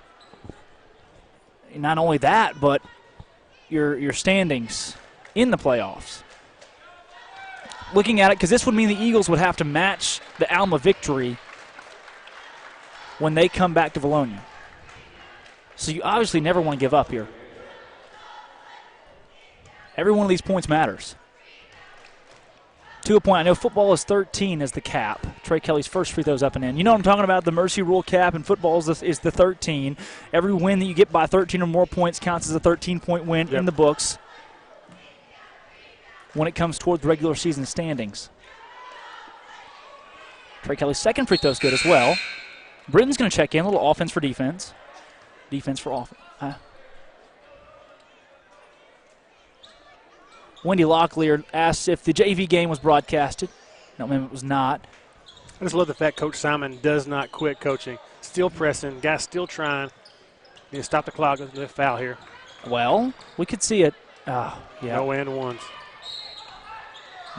Speaker 1: only that, but your standings in the playoffs. Looking at it, because this would mean the Eagles would have to match the Alma victory when they come back to Vilonia. So you obviously never want to give up here. Every one of these points matters. To a point, I know football is 13 as the cap. Trey Kelly's first free throws up and in. You know what I'm talking about? The mercy rule cap in football is the 13. Every win that you get by 13 or more points counts as a 13-point win in the books when it comes towards regular season standings. Trey Kelly's second free throw is good as well. Britton's going to check in. A little offense for defense. Defense for offense. Wendy Locklear asks if the JV game was broadcasted. No, ma'am, it was not.
Speaker 5: I just love the fact Coach Simon does not quit coaching. Still pressing. Guys still trying. Need to stop the clock. There's a foul here.
Speaker 1: Well, we could see it.
Speaker 5: No and ones.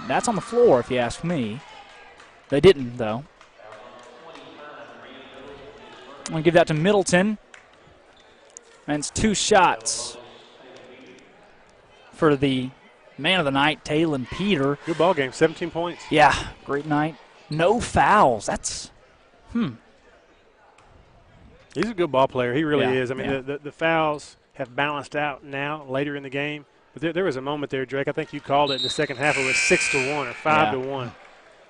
Speaker 1: That's on the floor, if you ask me. They didn't, though. I'm going to give that to Middleton. And it's 2 shots for the man of the night, Talon Peter.
Speaker 5: Good ball game, 17 points.
Speaker 1: Yeah, great night. No fouls. That's,
Speaker 5: He's a good ball player. He really is. I mean,
Speaker 1: yeah.
Speaker 5: the fouls have balanced out now later in the game. But there was a moment there, Drake, I think you called it in the second half. It was 6-1 or 5-1.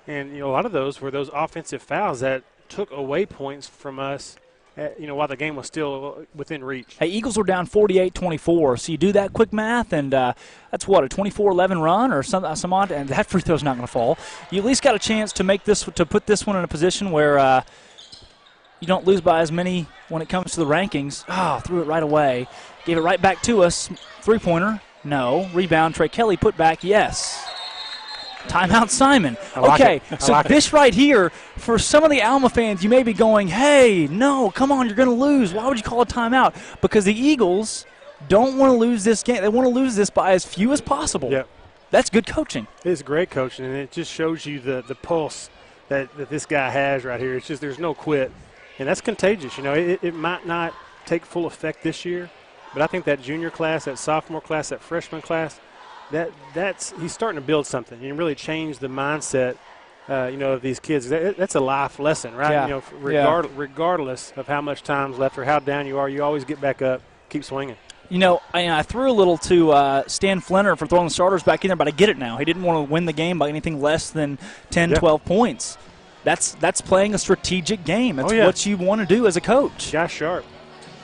Speaker 5: And, a lot of those were those offensive fouls that took away points from us, while the game was still within reach.
Speaker 1: Hey, Eagles were down 48-24. So you do that quick math, and that's what, a 24-11 run or some odd, and that free throw's not going to fall. You at least got a chance to put this one in a position where you don't lose by as many when it comes to the rankings. Threw it right away. Gave it right back to us. Three-pointer, no. Rebound, Trey Kelly, put back, yes. Timeout, Simon. This right here, for some of the Alma fans, you may be going, hey, no, come on, you're going to lose. Why would you call a timeout? Because the Eagles don't want to lose this game. They want to lose this by as few as possible.
Speaker 5: Yep.
Speaker 1: That's good coaching.
Speaker 5: It is great coaching, and it just shows you the pulse that this guy has right here. It's just there's no quit, and that's contagious. It might not take full effect this year, but I think that junior class, that sophomore class, that freshman class, that's he's starting to build something and really change the mindset, of these kids. That's a life lesson, right?
Speaker 1: Yeah.
Speaker 5: Regardless of how much time's left or how down you are, you always get back up, keep swinging.
Speaker 1: I threw a little to Stan Flinner for throwing the starters back in there, but I get it now. He didn't want to win the game by anything less than 10, 12 points. That's playing a strategic game. That's what you want to do as a coach.
Speaker 5: Josh Sharp.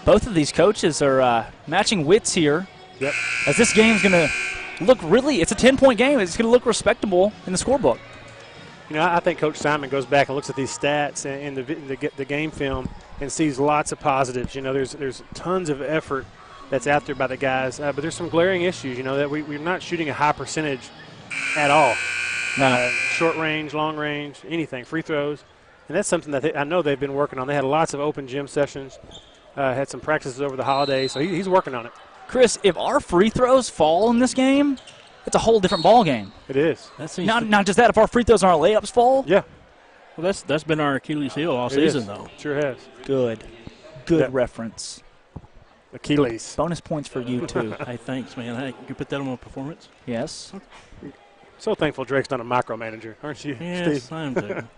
Speaker 1: Both of these coaches are matching wits here.
Speaker 5: Yep.
Speaker 1: As this game's going to look it's a 10-point game. It's going to look respectable in the scorebook.
Speaker 5: I think Coach Simon goes back and looks at these stats and the game film and sees lots of positives. There's tons of effort that's out there by the guys, but there's some glaring issues, that we're not shooting a high percentage at all.
Speaker 1: No.
Speaker 5: Short range, long range, anything, free throws. And that's something that I know they've been working on. They had lots of open gym sessions, had some practices over the holidays, so he's working on it.
Speaker 1: Chris, if our free throws fall in this game, it's a whole different ball game.
Speaker 5: It is.
Speaker 1: Not just that, if our free throws and our layups fall.
Speaker 5: Yeah.
Speaker 8: Well, that's been our Achilles heel all season, though.
Speaker 5: Sure has.
Speaker 1: Good reference.
Speaker 5: Achilles.
Speaker 1: Bonus points for you, too.
Speaker 8: Hey, thanks, man. Hey, you put that on my performance?
Speaker 1: Yes.
Speaker 5: So thankful Drake's not a micromanager, aren't you,
Speaker 8: Yes,
Speaker 5: Steve?
Speaker 8: I am too.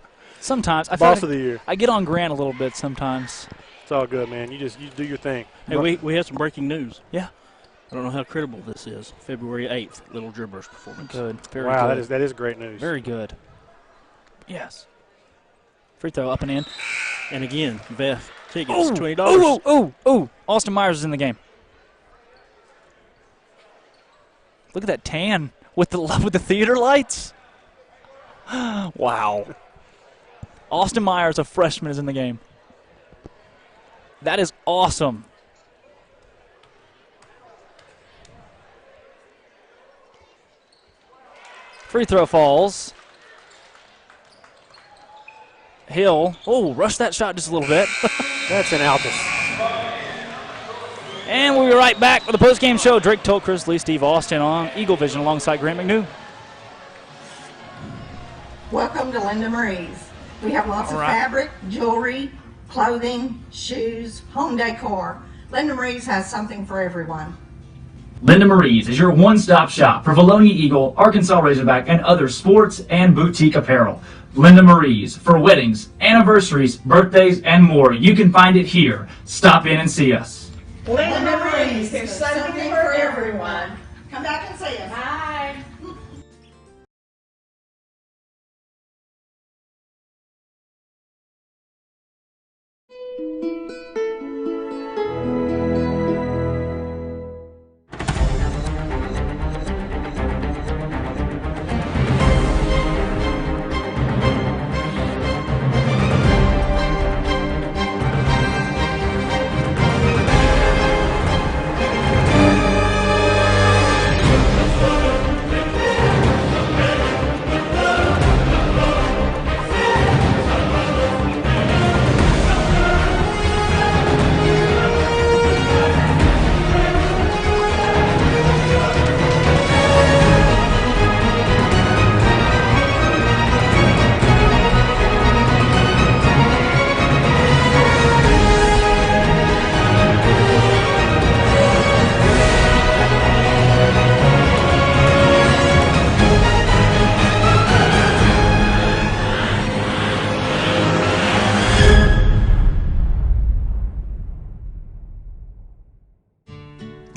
Speaker 1: Sometimes. I
Speaker 5: Boss
Speaker 1: feel
Speaker 5: of the year.
Speaker 1: I get on Grant a little bit sometimes.
Speaker 5: It's all good, man. You do your thing.
Speaker 8: Hey, we have some breaking news.
Speaker 1: Yeah.
Speaker 8: I don't know how credible this is. February 8th, Little Dribblers performance.
Speaker 1: Good. Very
Speaker 5: wow,
Speaker 1: good.
Speaker 5: that is great news.
Speaker 1: Very good. Yes. Free throw up and in.
Speaker 8: And again, Beth, tickets,
Speaker 1: Ooh,
Speaker 8: $20.
Speaker 1: ooh. Austin Myers is in the game. Look at that tan with the theater lights. Wow. Austin Myers, a freshman, is in the game. That is awesome. Free throw falls. Hill. Oh, rush that shot just a little bit.
Speaker 5: That's an Altus.
Speaker 1: And we'll be right back with the postgame show. Drake Tolt, Chris Lee, Steve Austin on Eagle Vision alongside Grant McNew.
Speaker 2: Welcome to Linda Marie's. We have lots of fabric, jewelry, clothing, shoes, home decor. Linda Marie's has something for everyone.
Speaker 3: Linda Marie's is your one-stop shop for Vilonia Eagle, Arkansas Razorback, and other sports and boutique apparel. Linda Marie's for weddings, anniversaries, birthdays, and more. You can find it here. Stop in and see us.
Speaker 2: Linda Marie's, there's something for everyone. Come back and see us.
Speaker 7: Bye.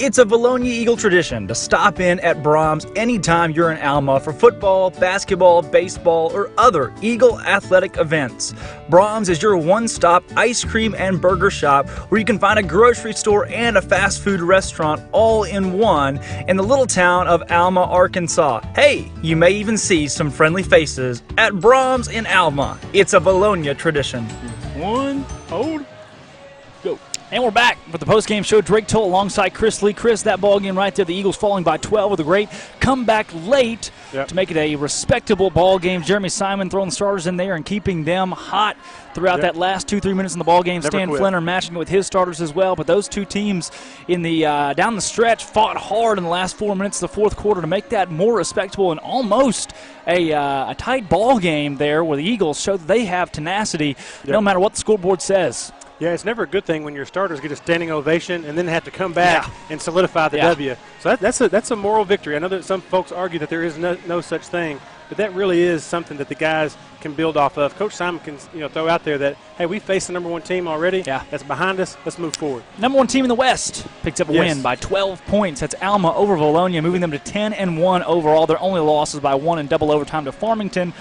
Speaker 1: It's a Vilonia Eagle tradition to stop in at Brahms anytime you're in Alma for football, basketball, baseball, or other Eagle athletic events. Brahms is your one-stop ice cream and burger shop where you can find a grocery store and a fast food restaurant all in one in the little town of Alma, Arkansas. Hey, you may even see some friendly faces at Brahms in Alma. It's a Vilonia tradition.
Speaker 8: One, hold, go.
Speaker 1: And we're back with the postgame show. Drake Toll alongside Chris Lee. Chris, that ball game right there, the Eagles falling by 12 with a great comeback late to make it a respectable ball game. Jeremy Simon throwing the starters in there and keeping them hot throughout that last 2-3 minutes in the ball game. Stan Flinner matching it with his starters as well. But those two teams in the down the stretch fought hard in the last 4 minutes of the fourth quarter to make that more respectable and almost a tight ball game there where the Eagles show that they have tenacity no matter what the scoreboard says.
Speaker 5: Yeah, it's never a good thing when your starters get a standing ovation and then have to come back and solidify the W. So that's a moral victory. I know that some folks argue that there is no such thing, but that really is something that the guys can build off of. Coach Simon can throw out there that, hey, we faced the number 1 team already.
Speaker 1: Yeah.
Speaker 5: That's behind us. Let's move forward.
Speaker 1: Number 1 team in the West picks up a win by 12 points. That's Alma over Vilonia, moving them to 10-1 overall. Their only losses by 1 in double overtime to Farmington.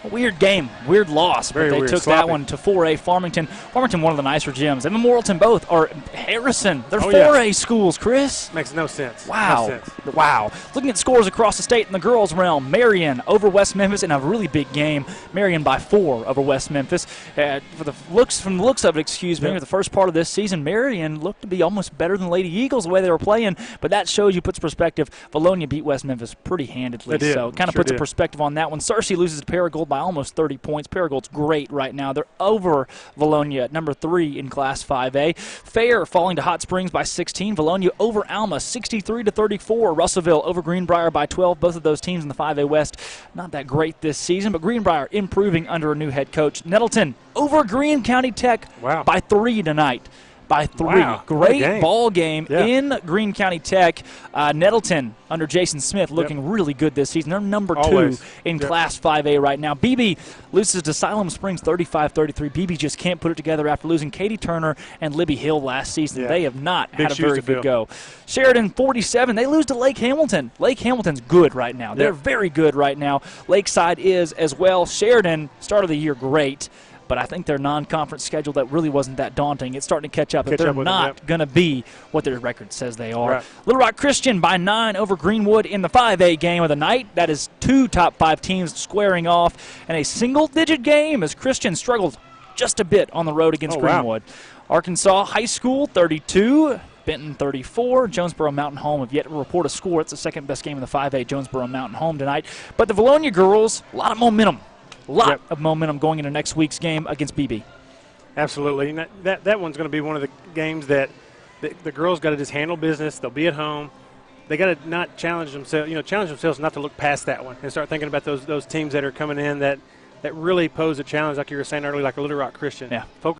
Speaker 1: A weird game, weird loss, but they took that one to 4A Farmington. Farmington, one of the nicer gyms. Them and Morrilton both are Harrison. They're 4A schools, Chris.
Speaker 5: Makes no sense.
Speaker 1: Wow.
Speaker 5: No sense.
Speaker 1: Wow. Looking at scores across the state in the girls' realm, Marion over West Memphis in a really big game. Marion by 4 over West Memphis. From the looks of it, for the first part of this season, Marion looked to be almost better than Lady Eagles the way they were playing, but that shows you, puts perspective. Vilonia beat West Memphis pretty handedly, so kind of puts a perspective on that one. Searcy loses to Paragould by almost 30 points. Paragould's great right now. They're over Vilonia at number 3 in Class 5A. Fair falling to Hot Springs by 16. Vilonia over Alma 63-34. Russellville over Greenbrier by 12. Both of those teams in the 5A West not that great this season, but Greenbrier improving under a new head coach. Nettleton over Greene County Tech by 3 tonight. By 3.
Speaker 5: Wow.
Speaker 1: Great ball game in Greene County Tech. Nettleton under Jason Smith looking really good this season. They're number 2 in Class 5A right now. BB loses to Siloam Springs 35-33. BB just can't put it together after losing Katie Turner and Libby Hill last season. They have not had a very good go. Sheridan 47. They lose to Lake Hamilton. Lake Hamilton's good right now. They're very good right now. Lakeside is as well. Sheridan, start of the year, great. But I think their non-conference schedule that really wasn't that daunting. It's starting to catch up. They're not going to be what their record says they are. Little Rock Christian by 9 over Greenwood in the 5A game of the night. That is 2 top 5 teams squaring off. And a single-digit game as Christian struggled just a bit on the road against Greenwood. Arkansas High School 32. Benton 34. Jonesboro Mountain Home have yet to report a score. It's the second best game in the 5A. Jonesboro Mountain Home tonight. But the Vilonia girls, a lot of momentum. A lot of momentum going into next week's game against BB.
Speaker 5: Absolutely. And that one's going to be one of the games that the girls got to just handle business. They'll be at home. They got to not challenge themselves not to look past that one and start thinking about those teams that are coming in that really pose a challenge, like you were saying earlier, like a Little Rock Christian.
Speaker 1: Yeah.
Speaker 5: Focus